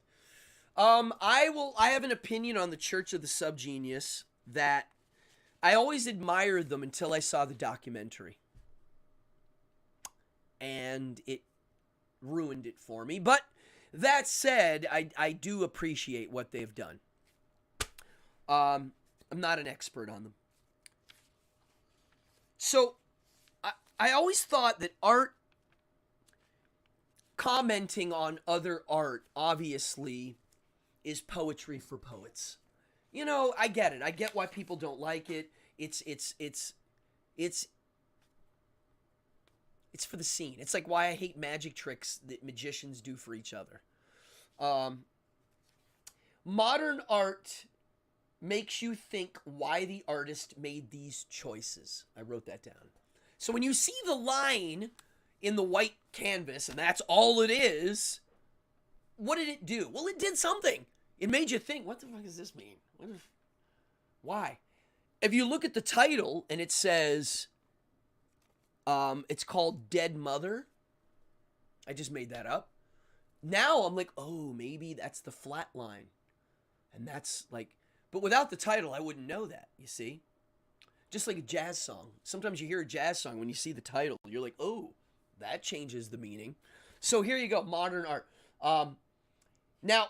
I have an opinion on the Church of the Subgenius that I always admired them until I saw the documentary. And it ruined it for me. But that said, I do appreciate what they've done. I'm not an expert on them. So, I always thought that art, commenting on other art, obviously, is poetry for poets. You know, I get it. I get why people don't like it. It's for the scene. It's like why I hate magic tricks that magicians do for each other. Modern art makes you think why the artist made these choices. I wrote that down. So when you see the line in the white canvas, and that's all it is, what did it do? Well, it did something. It made you think, what the fuck does this mean? Why? If you look at the title and it says, it's called Dead Mother. I just made that up. Now I'm like, oh, maybe that's the flat line. And that's like, but without the title, I wouldn't know that, you see? Just like a jazz song. Sometimes you hear a jazz song when you see the title. You're like, oh, that changes the meaning. So here you go, modern art. Now,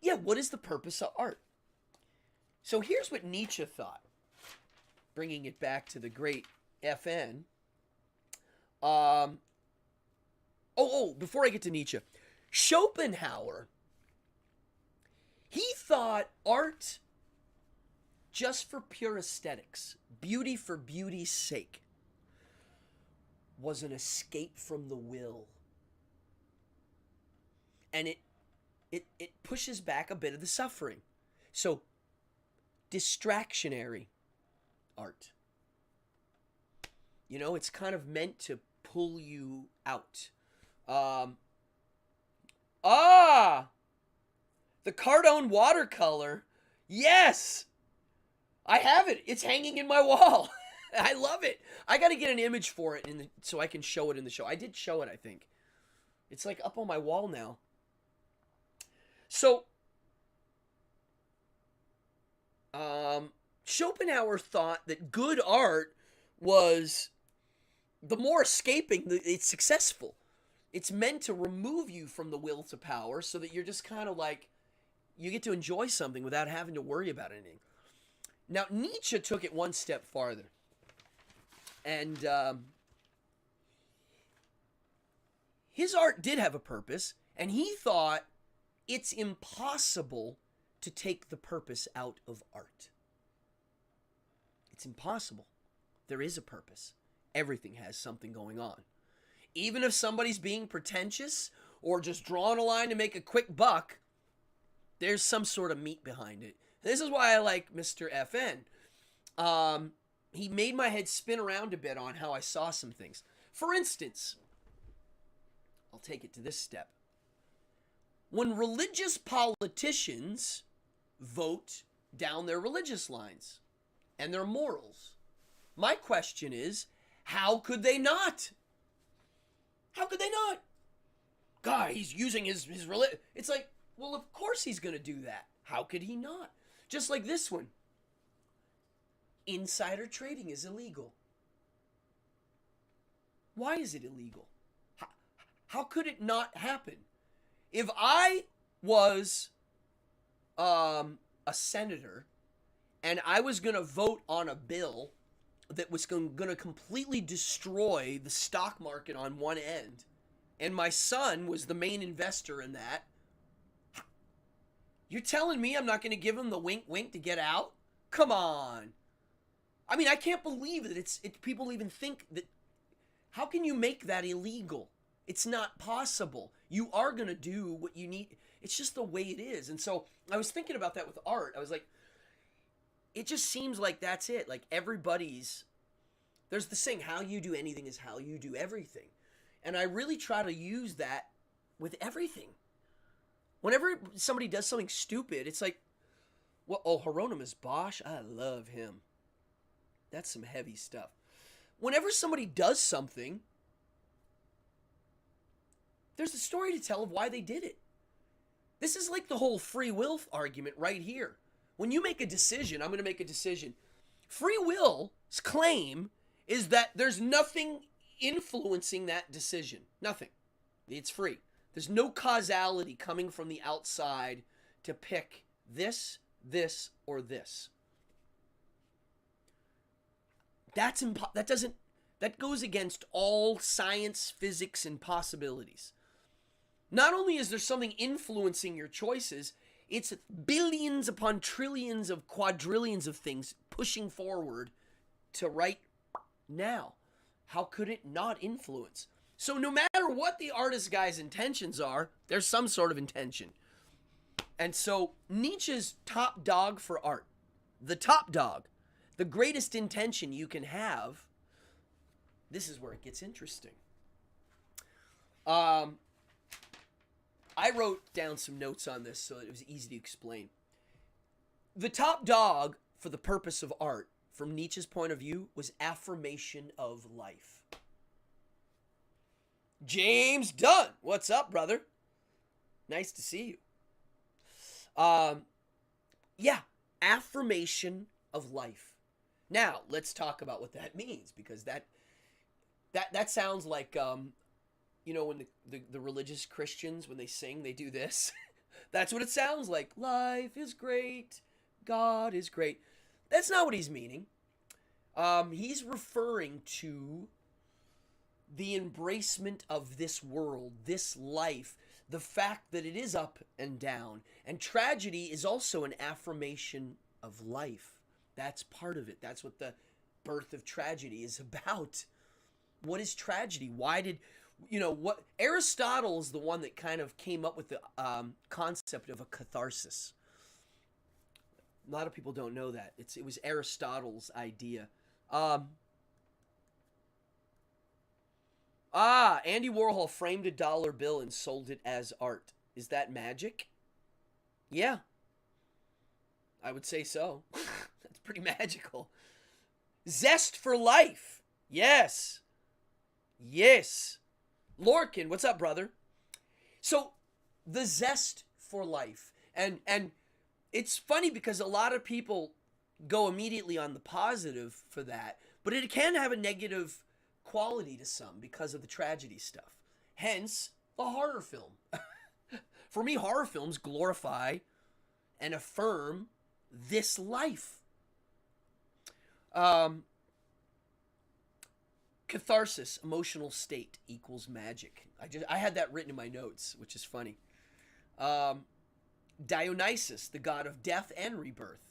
yeah, what is the purpose of art? So here's what Nietzsche thought. Bringing it back to the great FN. Before I get to Nietzsche. Schopenhauer, he thought art just for pure aesthetics, beauty for beauty's sake, was an escape from the will. And it pushes back a bit of the suffering. So, distractionary art. You know, it's kind of meant to pull you out. The Cardone watercolor. Yes! I have it. It's hanging in my wall. I love it. I got to get an image for it so I can show it in the show. I did show it, I think. It's like up on my wall now. So, Schopenhauer thought that good art was, the more escaping, it's successful. It's meant to remove you from the will to power so that you're just kind of like, you get to enjoy something without having to worry about anything. Now, Nietzsche took it one step farther. And his art did have a purpose, and he thought it's impossible to take the purpose out of art. It's impossible. There is a purpose. Everything has something going on. Even if somebody's being pretentious or just drawing a line to make a quick buck, there's some sort of meat behind it. This is why I like Mr. FN. He made my head spin around a bit on how I saw some things. For instance, I'll take it to this step. When religious politicians vote down their religious lines and their morals, my question is, how could they not? How could they not? God, he's using his religion. It's like, well, of course he's going to do that. How could he not? Just like this one. Insider trading is illegal. Why is it illegal? How could it not happen? If I was a senator and I was going to vote on a bill that was going to completely destroy the stock market on one end, and my son was the main investor in that, you're telling me I'm not going to give him the wink wink to get out? Come on. I mean, I can't believe that people even think that. How can you make that illegal? It's not possible. You are going to do what you need. It's just the way it is. And so I was thinking about that with art. I was like, it just seems like that's it. Like there's the saying, how you do anything is how you do everything. And I really try to use that with everything. Whenever somebody does something stupid, it's like, well, Hieronymus Bosch, I love him. That's some heavy stuff. Whenever somebody does something, there's a story to tell of why they did it. This is like the whole free will argument right here. When you make a decision, I'm going to make a decision. Free will's claim is that there's nothing influencing that decision. Nothing. It's free. There's no causality coming from the outside to pick this, or this. That goes against all science, physics, and possibilities. Not only is there something influencing your choices, it's billions upon trillions of quadrillions of things pushing forward to right now. How could it not influence? So no matter what the artist guy's intentions are, there's some sort of intention. And so Nietzsche's top dog for art, the top dog, the greatest intention you can have, this is where it gets interesting. I wrote down some notes on this so it was easy to explain. The top dog for the purpose of art, from Nietzsche's point of view, was affirmation of life. James Dunn, what's up, brother? Nice to see you. Yeah, affirmation of life. Now, let's talk about what that means, because that sounds like, you know, when the religious Christians, when they sing, they do this. That's what it sounds like. Life is great. God is great. That's not what he's meaning. He's referring to the embracement of this world, this life, the fact that it is up and down. And tragedy is also an affirmation of life. That's part of it. That's what the birth of tragedy is about. What is tragedy? Why did, you know, what Aristotle is the one that kind of came up with the concept of a catharsis. A lot of people don't know that. It was Aristotle's idea. Andy Warhol framed a dollar bill and sold it as art. Is that magic? Yeah. I would say so. That's pretty magical. Zest for life. Yes. Yes. Lorcan, what's up, brother? So, the zest for life. And it's funny because a lot of people go immediately on the positive for that, but it can have a negative quality to some because of the tragedy stuff. Hence, the horror film. For me, horror films glorify and affirm this life. Catharsis, emotional state, equals magic. I had that written in my notes, which is funny. Dionysus, the god of death and rebirth.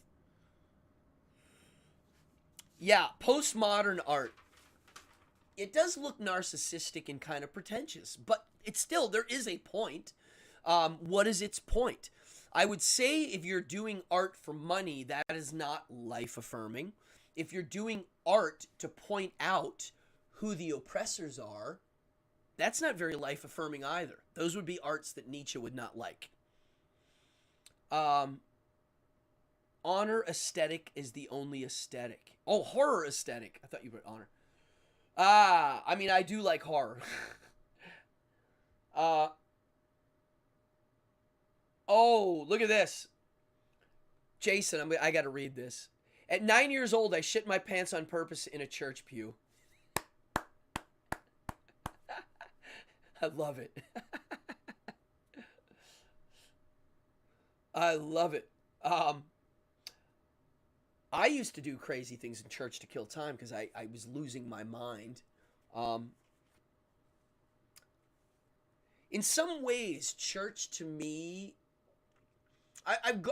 Yeah, postmodern art. It does look narcissistic and kind of pretentious, but it's still, there is a point. What is its point? I would say if you're doing art for money, that is not life-affirming. If you're doing art to point out who the oppressors are, that's not very life-affirming either. Those would be arts that Nietzsche would not like. Honor aesthetic is the only aesthetic. Oh, horror aesthetic. I thought you were honor. I mean, I do like horror. Oh, look at this. Jason, I got to read this. At 9 years old, I shit my pants on purpose in a church pew. I love it. I love it. I used to do crazy things in church to kill time because I was losing my mind. In some ways, church to me, I've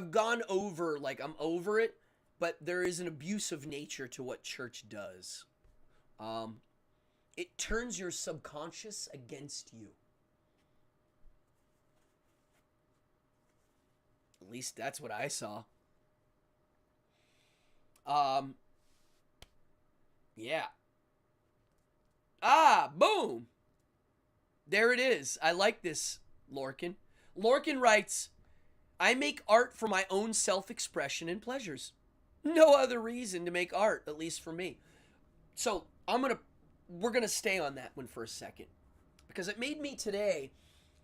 gone over, like, I'm over it, but there is an abusive nature to what church does. It turns your subconscious against you. At least that's what I saw. Yeah. Boom. There it is. I like this, Lorcan. Lorcan writes, I make art for my own self-expression and pleasures. No other reason to make art, at least for me. So, we're gonna stay on that one for a second. Because it made me today,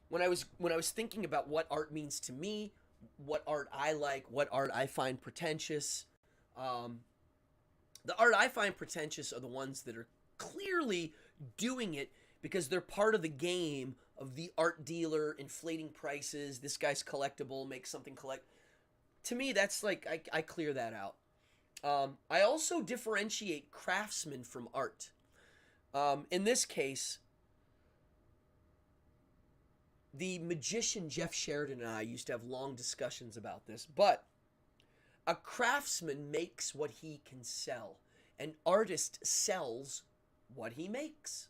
when I was thinking about what art means to me, what art I like, what art I find pretentious. The art I find pretentious are the ones that are clearly doing it because they're part of the game of the art dealer inflating prices. This guy's collectible, make something collect. To me, that's like, I clear that out. I also differentiate craftsmen from art. In this case, the magician Jeff Sheridan and I used to have long discussions about this, but a craftsman makes what he can sell. An artist sells what he makes.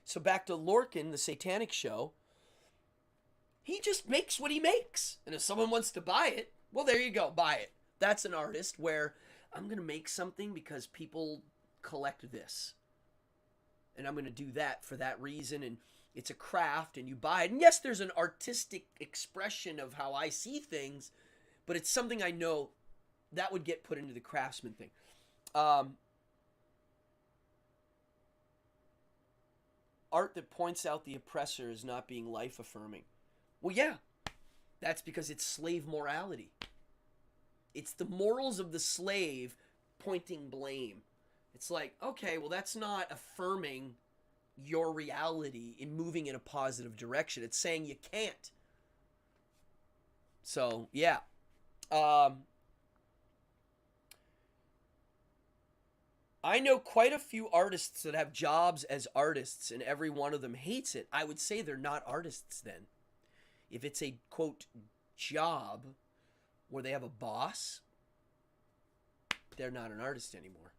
So back to Lorcan, the Satanic Show. He just makes what he makes. And if someone wants to buy it, well, there you go, buy it. That's an artist where I'm going to make something because people collect this. And I'm going to do that for that reason. And it's a craft and you buy it. And yes, there's an artistic expression of how I see things, but it's something I know that would get put into the craftsman thing. Art that points out the oppressor as not being life affirming. Well, yeah, that's because it's slave morality. It's the morals of the slave pointing blame. It's like, okay, well, that's not affirming your reality in moving in a positive direction. It's saying you can't. So, yeah. I know quite a few artists that have jobs as artists, and every one of them hates it. I would say they're not artists then. If it's a, quote, job where they have a boss, they're not an artist anymore.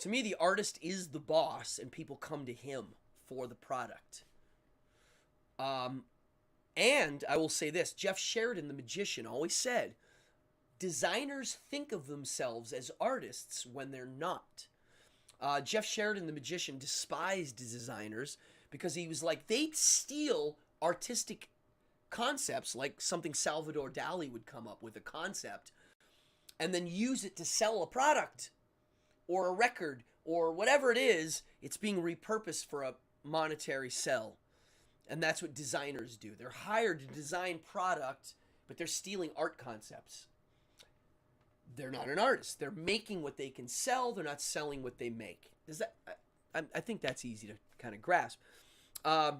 To me, the artist is the boss, and people come to him for the product. And I will say this, Jeff Sheridan, the magician, always said, designers think of themselves as artists when they're not. Jeff Sheridan, the magician, despised designers because he was like, they steal artistic concepts, like something Salvador Dali would come up with, a concept, and then use it to sell a product or a record or whatever it is. It's being repurposed for a monetary sell. And that's what designers do. They're hired to design product, but they're stealing art concepts. They're not an artist. They're making what they can sell. They're not selling what they make. Does that? I think that's easy to kind of grasp. I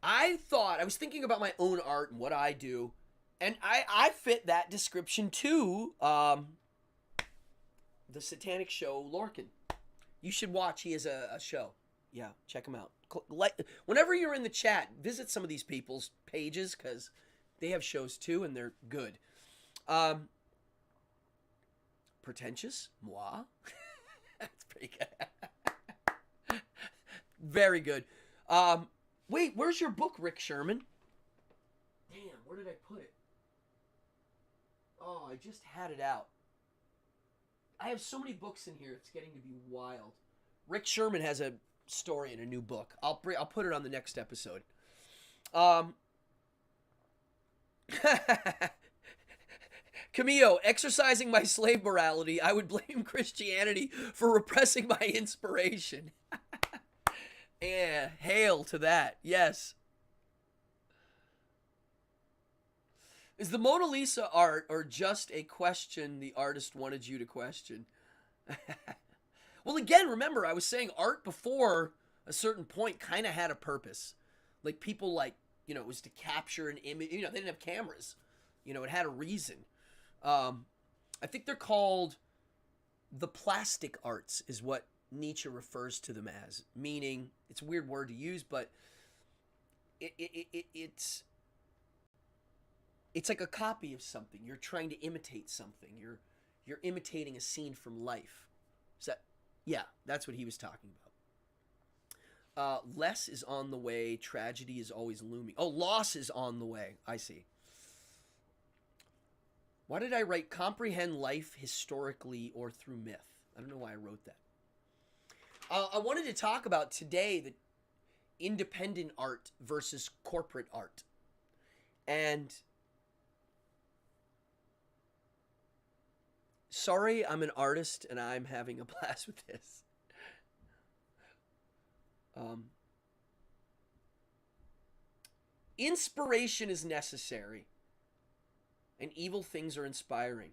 was thinking about my own art and what I do, and I fit that description too. The Satanic Show, Lorcan. You should watch. He has a show. Yeah, check him out. Whenever you're in the chat, visit some of these people's pages because they have shows too, and they're good. Pretentious? Moi? That's pretty good. Very good. Wait, where's your book, Rick Sherman? Damn, where did I put it? Oh, I just had it out. I have so many books in here, it's getting to be wild. Rick Sherman has a story in a new book. I'll put it on the next episode. Camillo, exercising my slave morality, I would blame Christianity for repressing my inspiration. Yeah, hail to that. Yes. Is the Mona Lisa art or just a question the artist wanted you to question? Well, again, remember, I was saying art before a certain point kind of had a purpose. Like, people it was to capture an image. They didn't have cameras. It had a reason. I think they're called the plastic arts is what Nietzsche refers to them as. Meaning, it's a weird word to use, but it's like a copy of something. You're trying to imitate something. You're imitating a scene from life. Yeah, that's what he was talking about. Less is on the way. Tragedy is always looming. Oh, loss is on the way. I see. Why did I write comprehend life historically or through myth? I don't know why I wrote that. I wanted to talk about today the independent art versus corporate art. And sorry, I'm an artist and I'm having a blast with this. Inspiration is necessary, and evil things are inspiring.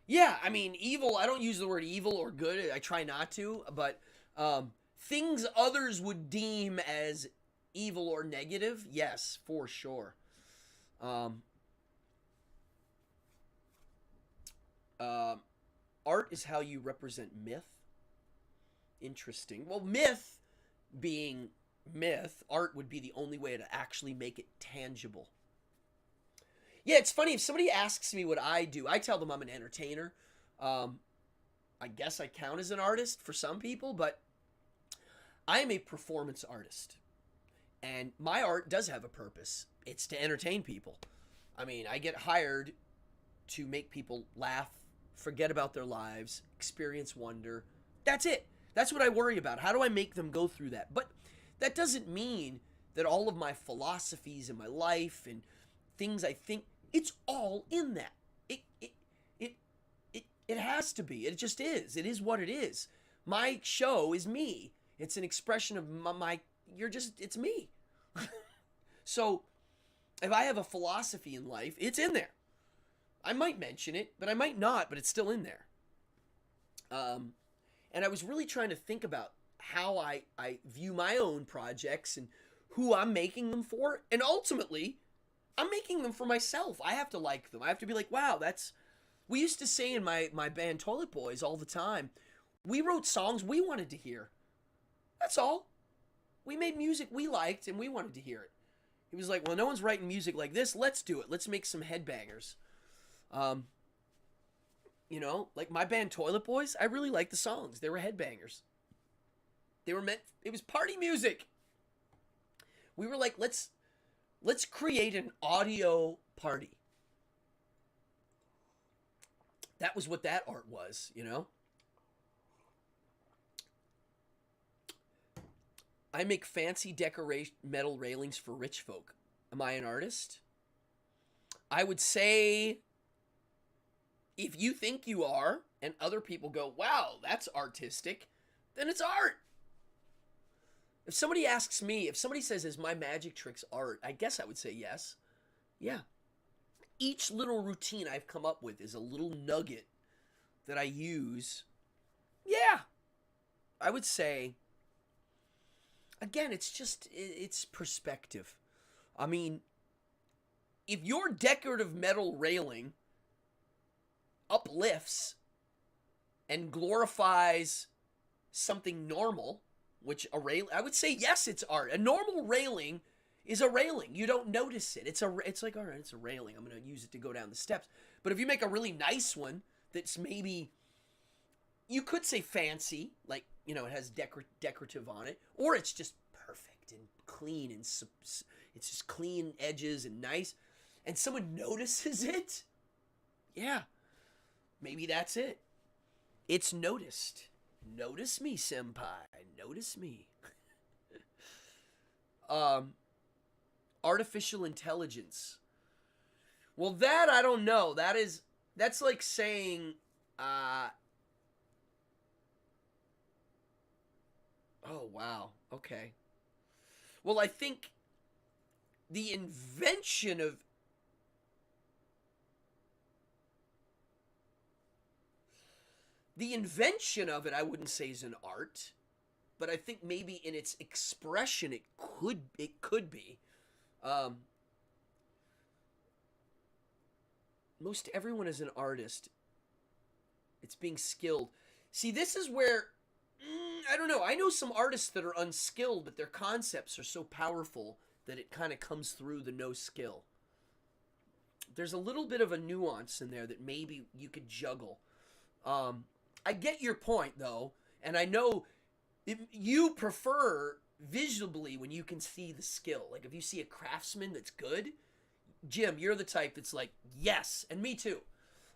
Yeah, I mean, evil, I don't use the word evil or good. I try not to, but things others would deem as evil or negative, yes, for sure. Art is how you represent myth. Interesting. Well, myth being myth, art would be the only way to actually make it tangible. Yeah, it's funny. If somebody asks me what I do, I tell them I'm an entertainer. I guess I count as an artist for some people, but I am a performance artist. And my art does have a purpose. It's to entertain people. I mean, I get hired to make people laugh, forget about their lives, experience wonder. That's it. That's what I worry about. How do I make them go through that? But that doesn't mean that all of my philosophies in my life and things I think, it's all in that. It has to be. It just is. It is what it is. My show is me. It's an expression of it's me. So if I have a philosophy in life, it's in there. I might mention it, but I might not, but it's still in there. And I was really trying to think about how I view my own projects and who I'm making them for. And ultimately, I'm making them for myself. I have to like them. I have to be like, wow, we used to say in my band Toilet Boys all the time, we wrote songs we wanted to hear. That's all. We made music we liked and we wanted to hear it. He was like, well, no one's writing music like this. Let's do it. Let's make some headbangers. Like my band Toilet Boys, I really liked the songs. They were headbangers. It was party music. We were like, let's create an audio party. That was what that art was, I make fancy metal railings for rich folk. Am I an artist? I would say, if you think you are, and other people go, wow, that's artistic, then it's art. If somebody asks me, if somebody says, is my magic tricks art? I guess I would say yes. Yeah. Each little routine I've come up with is a little nugget that I use. Yeah. I would say, again, it's perspective. I mean, if your decorative metal railing uplifts and glorifies something normal, which I would say yes, it's art. A normal railing is a railing. You don't notice it. It's like, all right, it's a railing. I'm going to use it to go down the steps. But if you make a really nice one that's maybe, you could say fancy, like, it has decorative on it, or it's just perfect and clean and it's just clean edges and nice, and someone notices it, yeah, maybe that's it. It's noticed. Notice me, senpai. Notice me. Artificial intelligence. Well, that I don't know. That's like saying, oh, wow. Okay. Well, I think the invention of it, I wouldn't say is an art, but I think maybe in its expression, it could be. Most everyone is an artist. It's being skilled. See, this is where, I don't know. I know some artists that are unskilled, but their concepts are so powerful that it kind of comes through the no skill. There's a little bit of a nuance in there that maybe you could juggle. I get your point, though, and I know you prefer visibly when you can see the skill. Like, if you see a craftsman that's good, Jim, you're the type that's like, yes, and me too.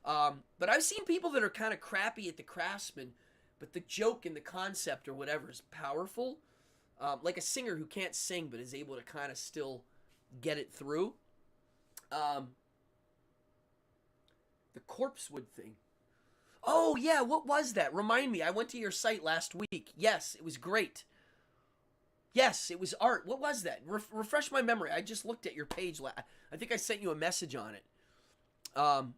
But I've seen people that are kind of crappy at the craftsman, but the joke and the concept or whatever is powerful. Like a singer who can't sing but is able to kind of still get it through. The corpsewood thing. Oh, yeah, what was that? Remind me. I went to your site last week. Yes, it was great. Yes, it was art. What was that? Refresh my memory. I just looked at your page. I think I sent you a message on it. Do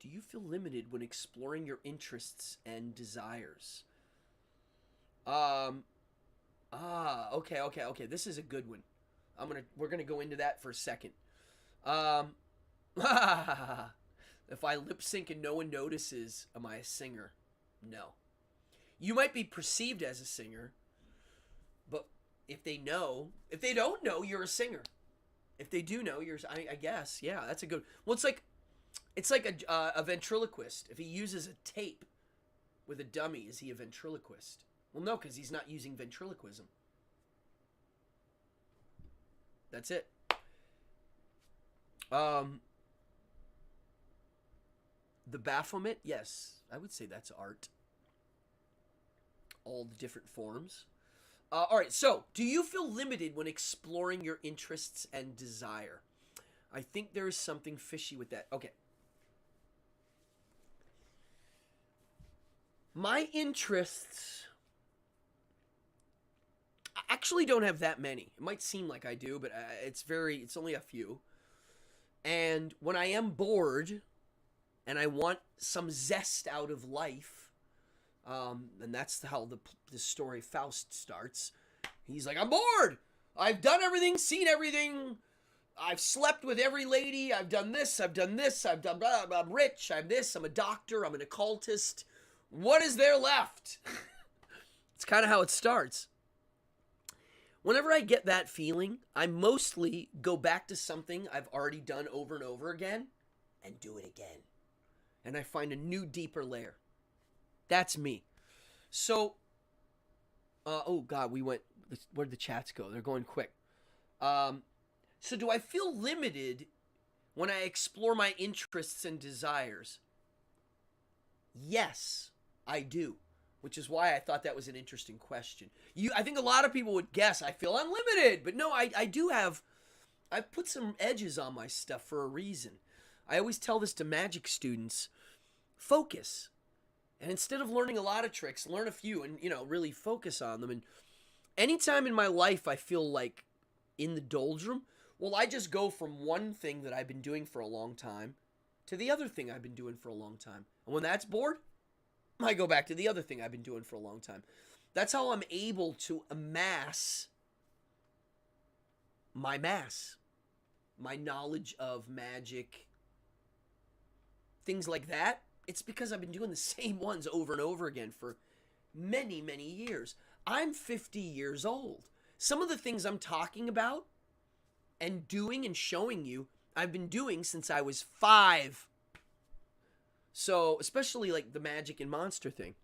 you feel limited when exploring your interests and desires? Okay. This is a good one. We're gonna go into that for a second. If I lip sync and no one notices, am I a singer? No. You might be perceived as a singer, but if they don't know, you're a singer. If they do know, I guess, yeah, that's a good. Well, it's like a ventriloquist. If he uses a tape with a dummy, is he a ventriloquist? Well, no, because he's not using ventriloquism. That's it. The Baphomet, yes, I would say that's art. all the different forms. All right, so do you feel limited when exploring your interests and desire? I think there is something fishy with that. Okay. My interests I actually don't have that many. It might seem like I do, but it's only a few. And when I am bored and I want some zest out of life, and that's how the story Faust starts. He's like, I'm bored. I've done everything, seen everything. I've slept with every lady. I've done this. I've done this. I've done blah, blah, I'm rich. I'm this. I'm a doctor. I'm an occultist. What is there left? It's kind of how it starts. Whenever I get that feeling, I mostly go back to something I've already done over and over again and do it again. And I find a new, deeper layer. That's me. So, oh God, where did the chats go? They're going quick. So do I feel limited when I explore my interests and desires? Yes, I do. Which is why I thought that was an interesting question. I think a lot of people would guess I feel unlimited, but no, I do have, I've put some edges on my stuff for a reason. I always tell this to magic students, focus. And instead of learning a lot of tricks, learn a few and, really focus on them. And anytime in my life I feel like in the doldrum, well, I just go from one thing that I've been doing for a long time to the other thing I've been doing for a long time. And when that's bored, I go back to the other thing I've been doing for a long time. That's how I'm able to amass my knowledge of magic, things like that. It's because I've been doing the same ones over and over again for many, many years. I'm 50 years old. Some of the things I'm talking about and doing and showing you, I've been doing since I was 5. So, especially like the magic and monster thing.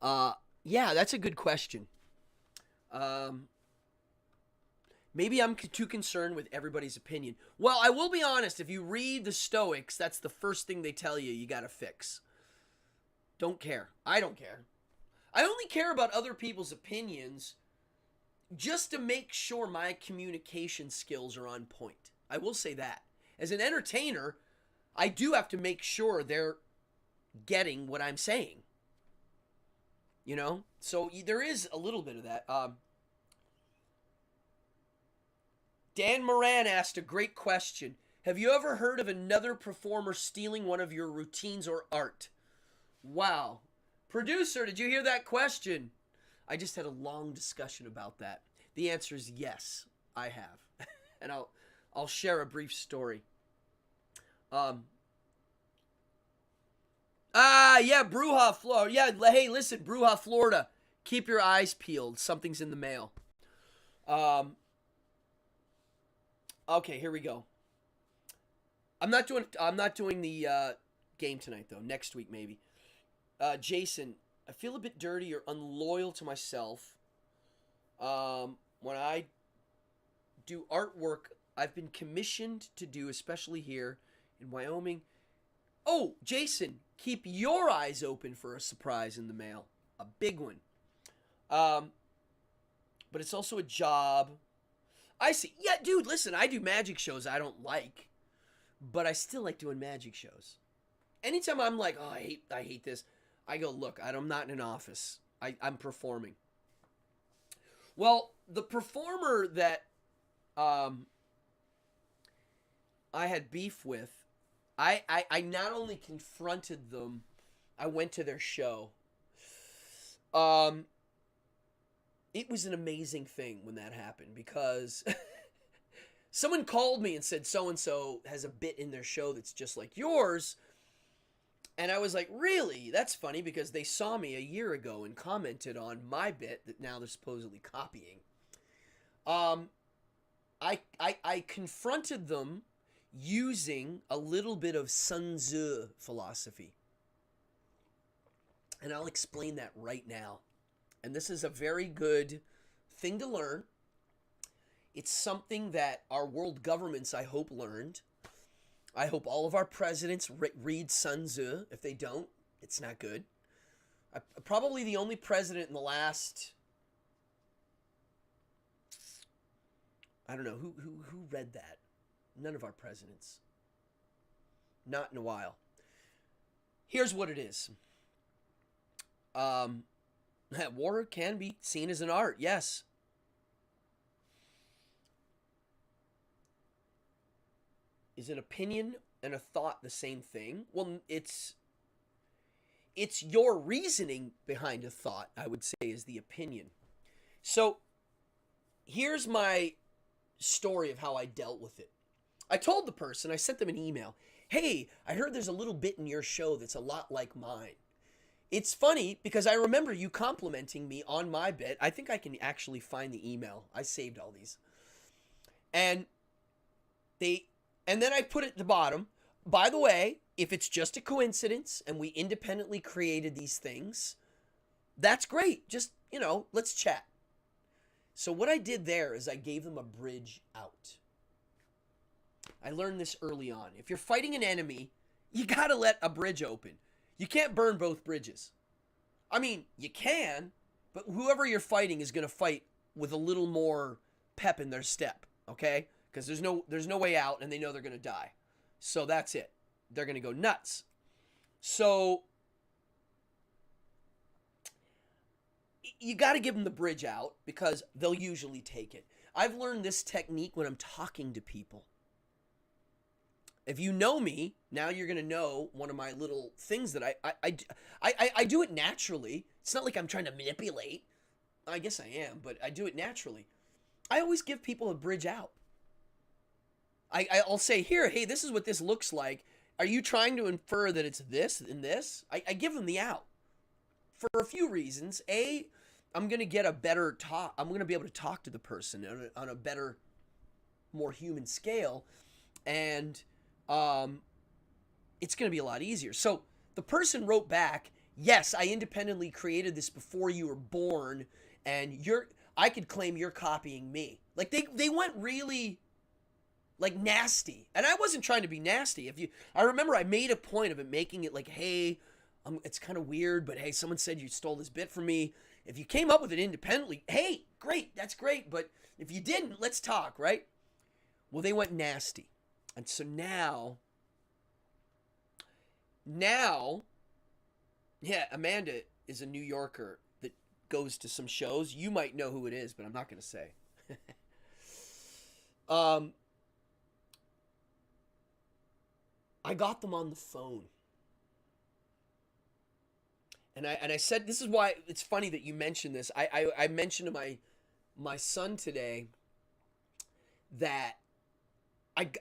Yeah, that's a good question. Maybe I'm too concerned with everybody's opinion. Well, I will be honest, if you read the Stoics, that's the first thing they tell you gotta fix. Don't care. I don't care. I only care about other people's opinions just to make sure my communication skills are on point. I will say that. As an entertainer, I do have to make sure they're getting what I'm saying. So there is a little bit of that. Dan Moran asked a great question. Have you ever heard of another performer stealing one of your routines or art? Wow. Producer, did you hear that question? I just had a long discussion about that. The answer is yes, I have. And I'll share a brief story. Yeah, Bruja, Florida. Yeah, hey, listen, Bruja, Florida. Keep your eyes peeled. Something's in the mail. Okay, here we go. I'm not doing the game tonight though. Next week maybe. Jason, I feel a bit dirty or unloyal to myself. When I do artwork I've been commissioned to do, especially here in Wyoming. Oh, Jason, keep your eyes open for a surprise in the mail. A big one. But it's also a job. I see. Yeah, dude, listen, I do magic shows I don't like, but I still like doing magic shows. Anytime I'm like, oh, I hate this, I go, look, I'm not in an office. I'm performing. Well, the performer that I had beef with, I not only confronted them, I went to their show. It was an amazing thing when that happened because someone called me and said so-and-so has a bit in their show that's just like yours. And I was like, really? That's funny because they saw me a year ago and commented on my bit that now they're supposedly copying. I confronted them using a little bit of Sun Tzu philosophy. And I'll explain that right now. And this is a very good thing to learn. It's something that our world governments, I hope, learned. I hope all of our presidents read Sun Tzu. If they don't, it's not good. Probably the only president in the last, I don't know, who read that? None of our presidents. Not in a while. Here's what it is. War can be seen as an art, yes. Is an opinion and a thought the same thing? Well, it's your reasoning behind a thought, I would say, is the opinion. So here's my story of how I dealt with it. I told the person, I sent them an email. Hey, I heard there's a little bit in your show that's a lot like mine. It's funny because I remember you complimenting me on my bit. I think I can actually find the email. I saved all these. And then I put at the bottom, by the way, if it's just a coincidence and we independently created these things, that's great. Just, let's chat. So what I did there is I gave them a bridge out. I learned this early on. If you're fighting an enemy, you got to let a bridge open. You can't burn both bridges. I mean, you can, but whoever you're fighting is going to fight with a little more pep in their step, okay? Because there's no way out, and they know they're going to die. So that's it. They're going to go nuts. So you got to give them the bridge out because they'll usually take it. I've learned this technique when I'm talking to people. If you know me, now you're going to know one of my little things that I do it naturally. It's not like I'm trying to manipulate. I guess I am, but I do it naturally. I always give people a bridge out. I'll say, here, hey, this is what this looks like. Are you trying to infer that it's this and this? I give them the out. For a few reasons. A, I'm going to get a better talk. I'm going to be able to talk to the person on a better, more human scale. And it's going to be a lot easier. So the person wrote back, yes, I independently created this before you were born, and I could claim you're copying me. Like they went really like nasty, and I wasn't trying to be nasty. I remember I made a point of it, making it like, hey, it's kind of weird, but hey, someone said you stole this bit from me. If you came up with it independently, hey, great, that's great. But if you didn't, let's talk, right? Well, they went nasty. And so now, yeah, Amanda is a New Yorker that goes to some shows. You might know who it is, but I'm not going to say. I got them on the phone. And I said, this is why it's funny that you mentioned this. I mentioned to my son today that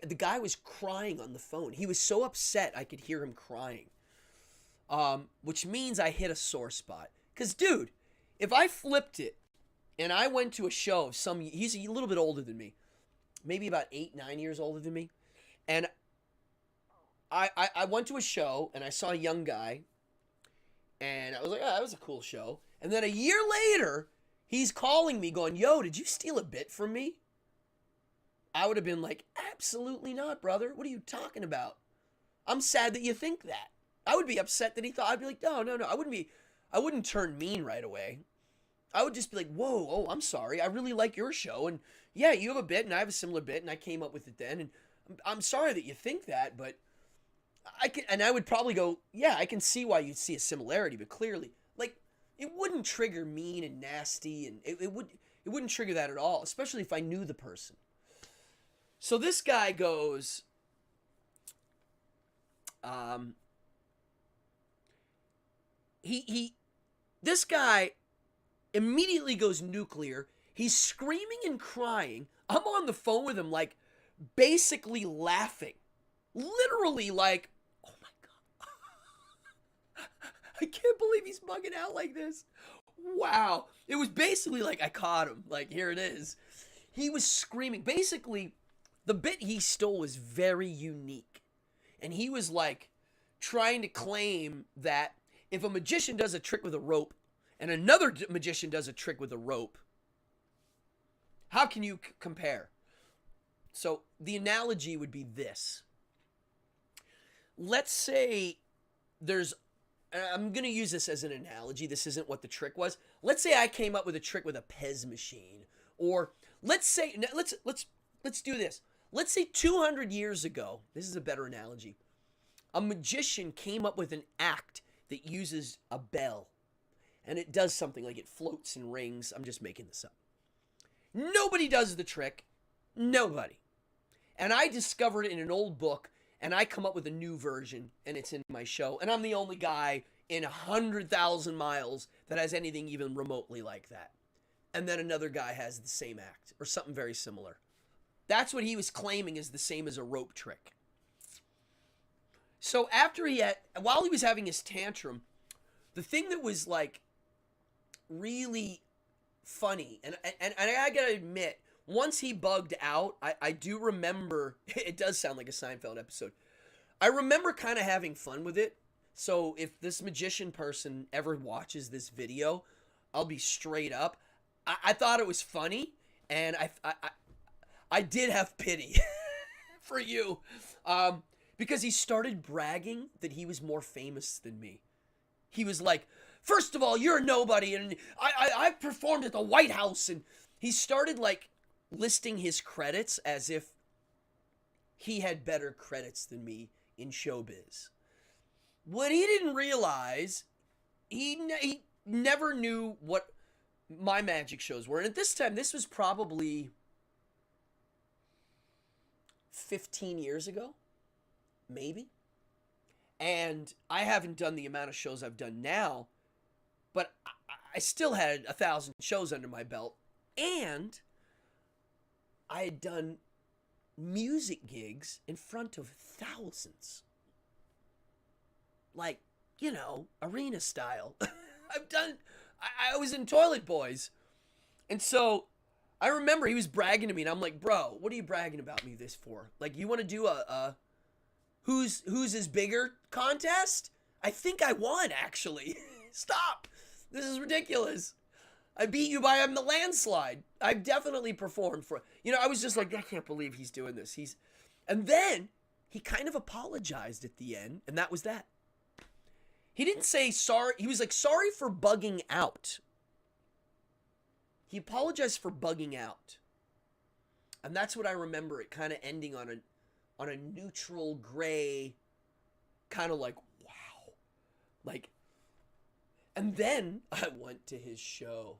the guy was crying on the phone. He was so upset I could hear him crying. Which means I hit a sore spot. Because, dude, if I flipped it and I went to a show of he's a little bit older than me. Maybe about 8, 9 years older than me. And I went to a show and I saw a young guy. And I was like, oh, that was a cool show. And then a year later, he's calling me going, yo, did you steal a bit from me? I would have been like, absolutely not, brother. What are you talking about? I'm sad that you think that. I would be upset that he thought. I'd be like, no. I wouldn't turn mean right away. I would just be like, whoa, oh, I'm sorry. I really like your show. And yeah, you have a bit and I have a similar bit and I came up with it then. And I'm sorry that you think that, but I would probably go, yeah, I can see why you'd see a similarity, but clearly, like, it wouldn't trigger mean and nasty, and it wouldn't trigger that at all, especially if I knew the person. So this guy goes, this guy immediately goes nuclear. He's screaming and crying. I'm on the phone with him, like, basically laughing. Literally, like, oh my God. I can't believe he's bugging out like this. Wow. It was basically like, I caught him. Like, here it is. He was screaming. Basically, the bit he stole was very unique. And he was, like, trying to claim that if a magician does a trick with a rope and another magician does a trick with a rope, how can you compare? So the analogy would be this. Let's say there's I'm going to use this as an analogy. This isn't what the trick was. Let's say I came up with a trick with a Pez machine. Or let's say, let's do this. Let's say 200 years ago, this is a better analogy, a magician came up with an act that uses a bell. And it does something like it floats and rings. I'm just making this up. Nobody does the trick. Nobody. And I discovered it in an old book, and I come up with a new version, and it's in my show. And I'm the only guy in 100,000 miles that has anything even remotely like that. And then another guy has the same act, or something very similar. That's what he was claiming is the same as a rope trick. So while he was having his tantrum, the thing that was like really funny, and I gotta admit, once he bugged out, I do remember, it does sound like a Seinfeld episode. I remember kind of having fun with it. So if this magician person ever watches this video, I'll be straight up. I thought it was funny, and I did have pity for you. Because he started bragging that he was more famous than me. He was like, first of all, you're a nobody, and I performed at the White House, and he started like listing his credits as if he had better credits than me in showbiz. What he didn't realize, he never knew what my magic shows were. And at this time, this was probably 15 years ago, maybe. And I haven't done the amount of shows I've done now, but I still had 1,000 shows under my belt. And I had done music gigs in front of thousands. Like, you know, arena style. I was in Toilet Boys. And so I remember he was bragging to me, and I'm like, bro, what are you bragging about me this for? Like, you want to do a who's is bigger contest? I think I won, actually. Stop. This is ridiculous. I beat you by a landslide. I've definitely performed for, I was just like, I can't believe he's doing this. And then he kind of apologized at the end, and that was that. He didn't say sorry. He was like, sorry for bugging out. He apologized for bugging out. And that's what I remember, it kind of ending on a neutral gray, kind of like, wow. Like, and then I went to his show.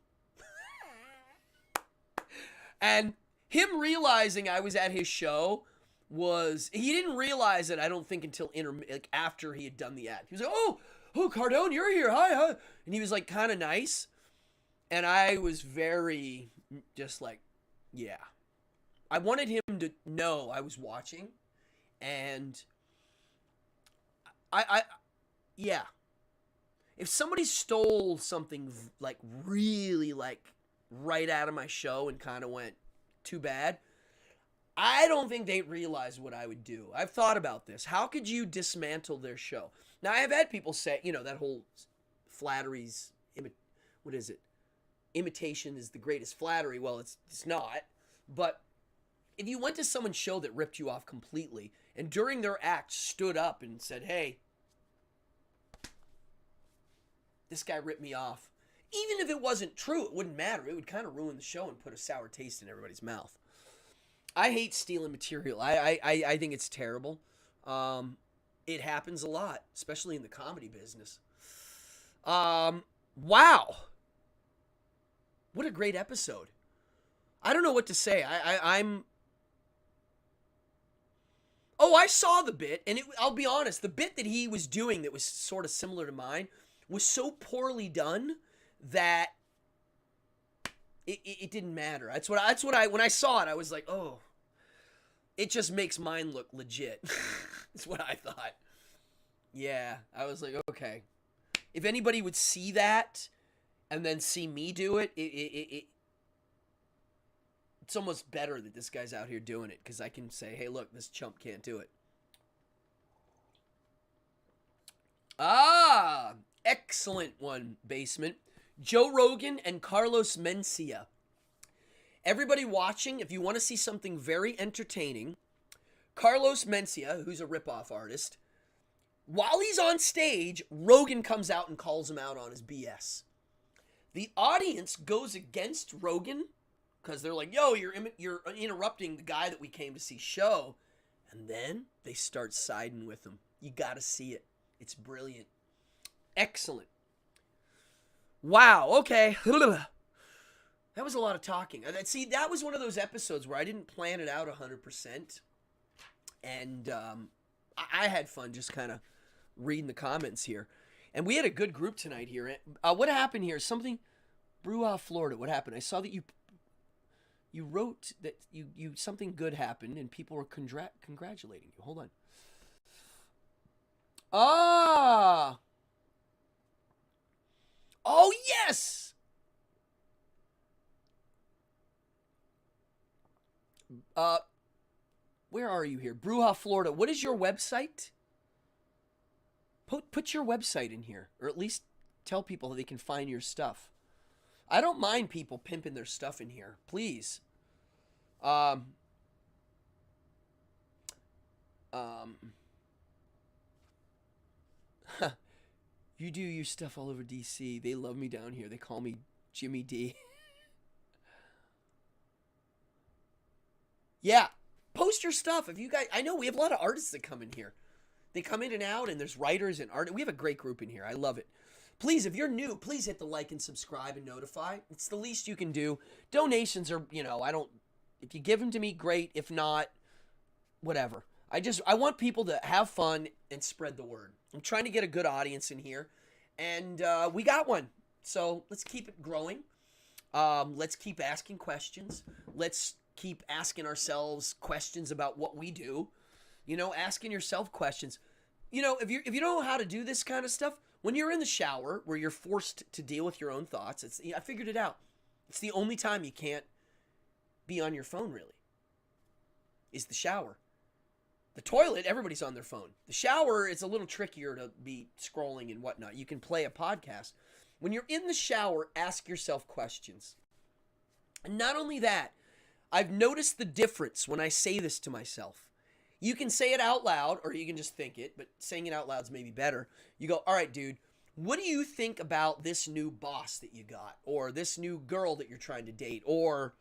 And him realizing I was at his show he didn't realize it, I don't think, until after he had done the act. He was like, oh, Cardone, you're here, hi. And he was like kind of nice. And I was very just like, yeah. I wanted him to know I was watching. And yeah. If somebody stole something like really like right out of my show and kind of went too bad, I don't think they realize what I would do. I've thought about this. How could you dismantle their show? Now, I have had people say, that whole flattery's, what is it? Imitation is the greatest flattery. Well, it's not. But if you went to someone's show that ripped you off completely, and during their act stood up and said, hey, this guy ripped me off. Even if it wasn't true, it wouldn't matter. It would kind of ruin the show and put a sour taste in everybody's mouth. I hate stealing material. I think it's terrible. It happens a lot, especially in the comedy business. Wow. What a great episode. I don't know what to say. I saw the bit, and I'll be honest, the bit that he was doing that was sort of similar to mine was so poorly done that it didn't matter. That's what I when I saw it, I was like, oh, it just makes mine look legit. That's what I thought. Yeah, I was like, okay. If anybody would see that and then see me do it, it's almost better that this guy's out here doing it, because I can say, hey, look, this chump can't do it. Ah, excellent one, Basement. Joe Rogan and Carlos Mencia. Everybody watching, if you want to see something very entertaining, Carlos Mencia, who's a ripoff artist, While he's on stage, Rogan comes out and calls him out on his BS. The audience goes against Rogan because they're like, yo, you're interrupting the guy that we came to see show. And then they start siding with him. You got to see it. It's brilliant. Excellent. Wow, okay. That was a lot of talking. See, that was one of those episodes where I didn't plan it out 100%. And I had fun just kind of reading the comments here. And we had a good group tonight here. What happened here? Something, Brewa, Florida. What happened? I saw that you wrote that you something good happened and people were congratulating you. Hold on. Ah. Oh, yes. Where are you here? Brewa, Florida. What is your website? Put your website in here, or at least tell people they can find your stuff. I don't mind people pimping their stuff in here. Please. You do your stuff all over DC. They love me down here. They call me Jimmy D. Yeah. Post your stuff. If you guys, I know we have a lot of artists that come in here. They come in and out, and there's writers and art. We have a great group in here. I love it. Please, if you're new, please hit the like and subscribe and notify. It's the least you can do. Donations are, if you give them to me, great. If not, whatever. I want people to have fun and spread the word. I'm trying to get a good audience in here, and we got one. So let's keep it growing. Let's keep asking questions. Let's keep asking ourselves questions about what we do. Asking yourself questions. If you don't know how to do this kind of stuff, when you're in the shower where you're forced to deal with your own thoughts, I figured it out. It's the only time you can't be on your phone, really, is the shower. The toilet, everybody's on their phone. The shower, it's a little trickier to be scrolling and whatnot. You can play a podcast. When you're in the shower, ask yourself questions. And not only that, I've noticed the difference when I say this to myself. You can say it out loud, or you can just think it, but saying it out loud is maybe better. You go, all right, dude, what do you think about this new boss that you got? Or this new girl that you're trying to date? Or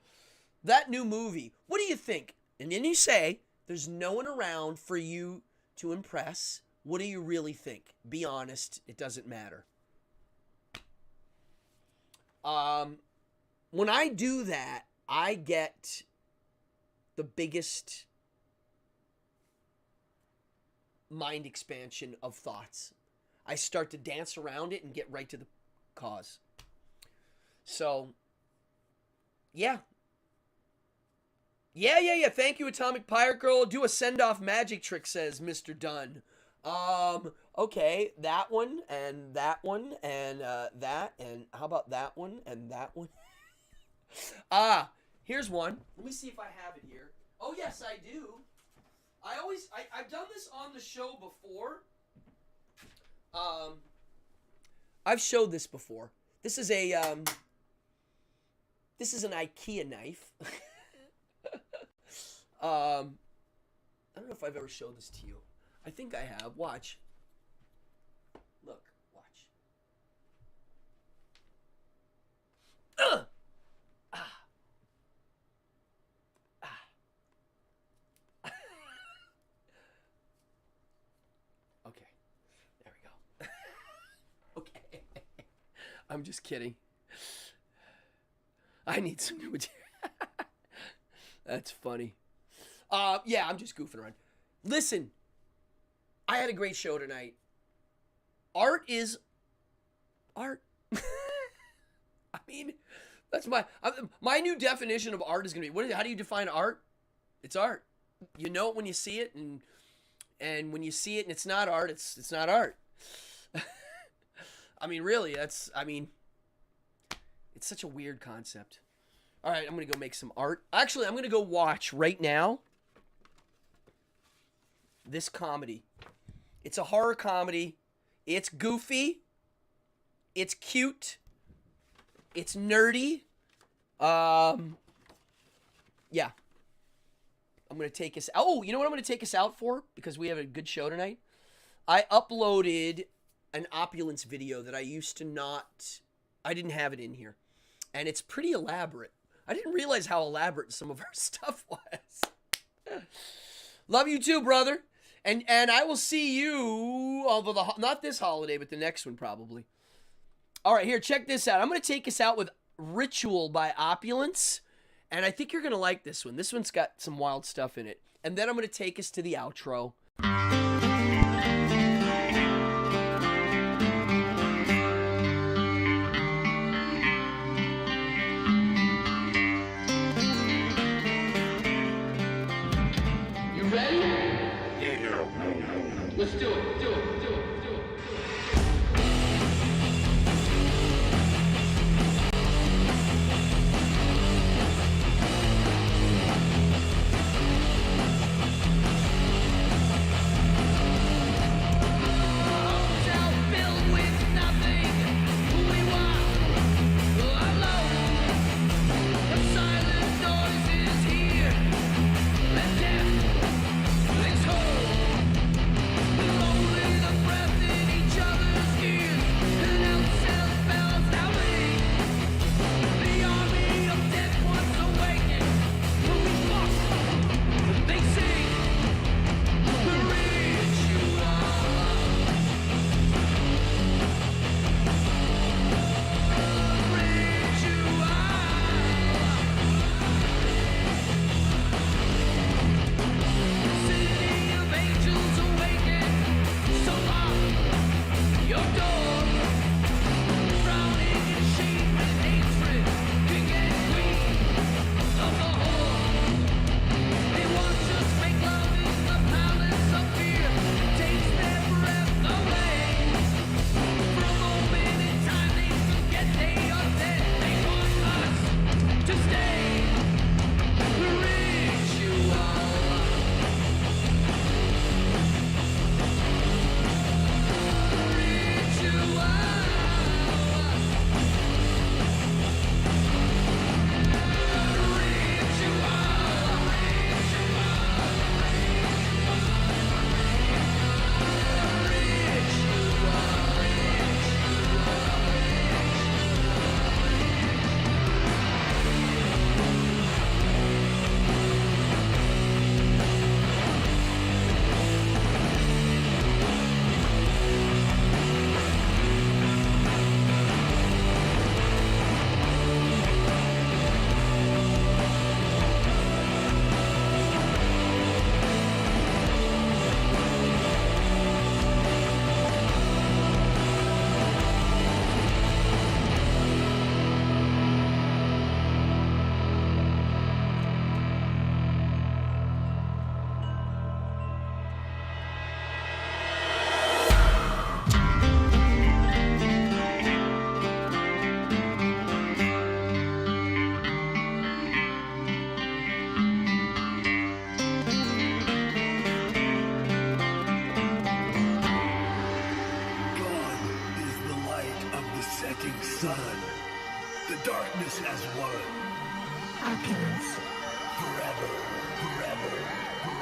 that new movie? What do you think? And then you say, there's no one around for you to impress. What do you really think? Be honest. It doesn't matter. When I do that, I get the biggest mind expansion of thoughts. I start to dance around it and get right to the cause. So, yeah. Yeah. Thank you, Atomic Pirate Girl. Do a send-off magic trick, says Mr. Dunn. Okay, that one, and that, and how about that one, and that one? Here's one. Let me see if I have it here. Oh, yes, I do. I've done this on the show before. I've showed this before. This is an IKEA knife. I don't know if I've ever showed this to you. I think I have. Watch. Look. Watch. Okay. There we go. Okay. I'm just kidding. I need some new material. That's funny. Yeah, I'm just goofing around. Listen, I had a great show tonight. Art is art. I mean, that's my new definition of art is gonna be. How do you define art? It's art. You know it when you see it, and when you see it and it's not art, it's not art. I mean, really, it's such a weird concept. All right, I'm gonna go make some art. Actually, I'm gonna go watch right now this comedy. It's a horror comedy. It's goofy. It's cute. It's nerdy. Yeah. I'm going to take us... Oh, you know what I'm going to take us out for? Because we have a good show tonight. I uploaded an opulence video that I didn't have it in here. And it's pretty elaborate. I didn't realize how elaborate some of our stuff was. Love you too, brother. And I will see you, although not this holiday, but the next one probably. All right, here, check this out. I'm going to take us out with Ritual by Opulence. And I think you're going to like this one. This one's got some wild stuff in it. And then I'm going to take us to the outro. Let's do it, do it. Son, the darkness has won. Opulence. Forever, forever, forever.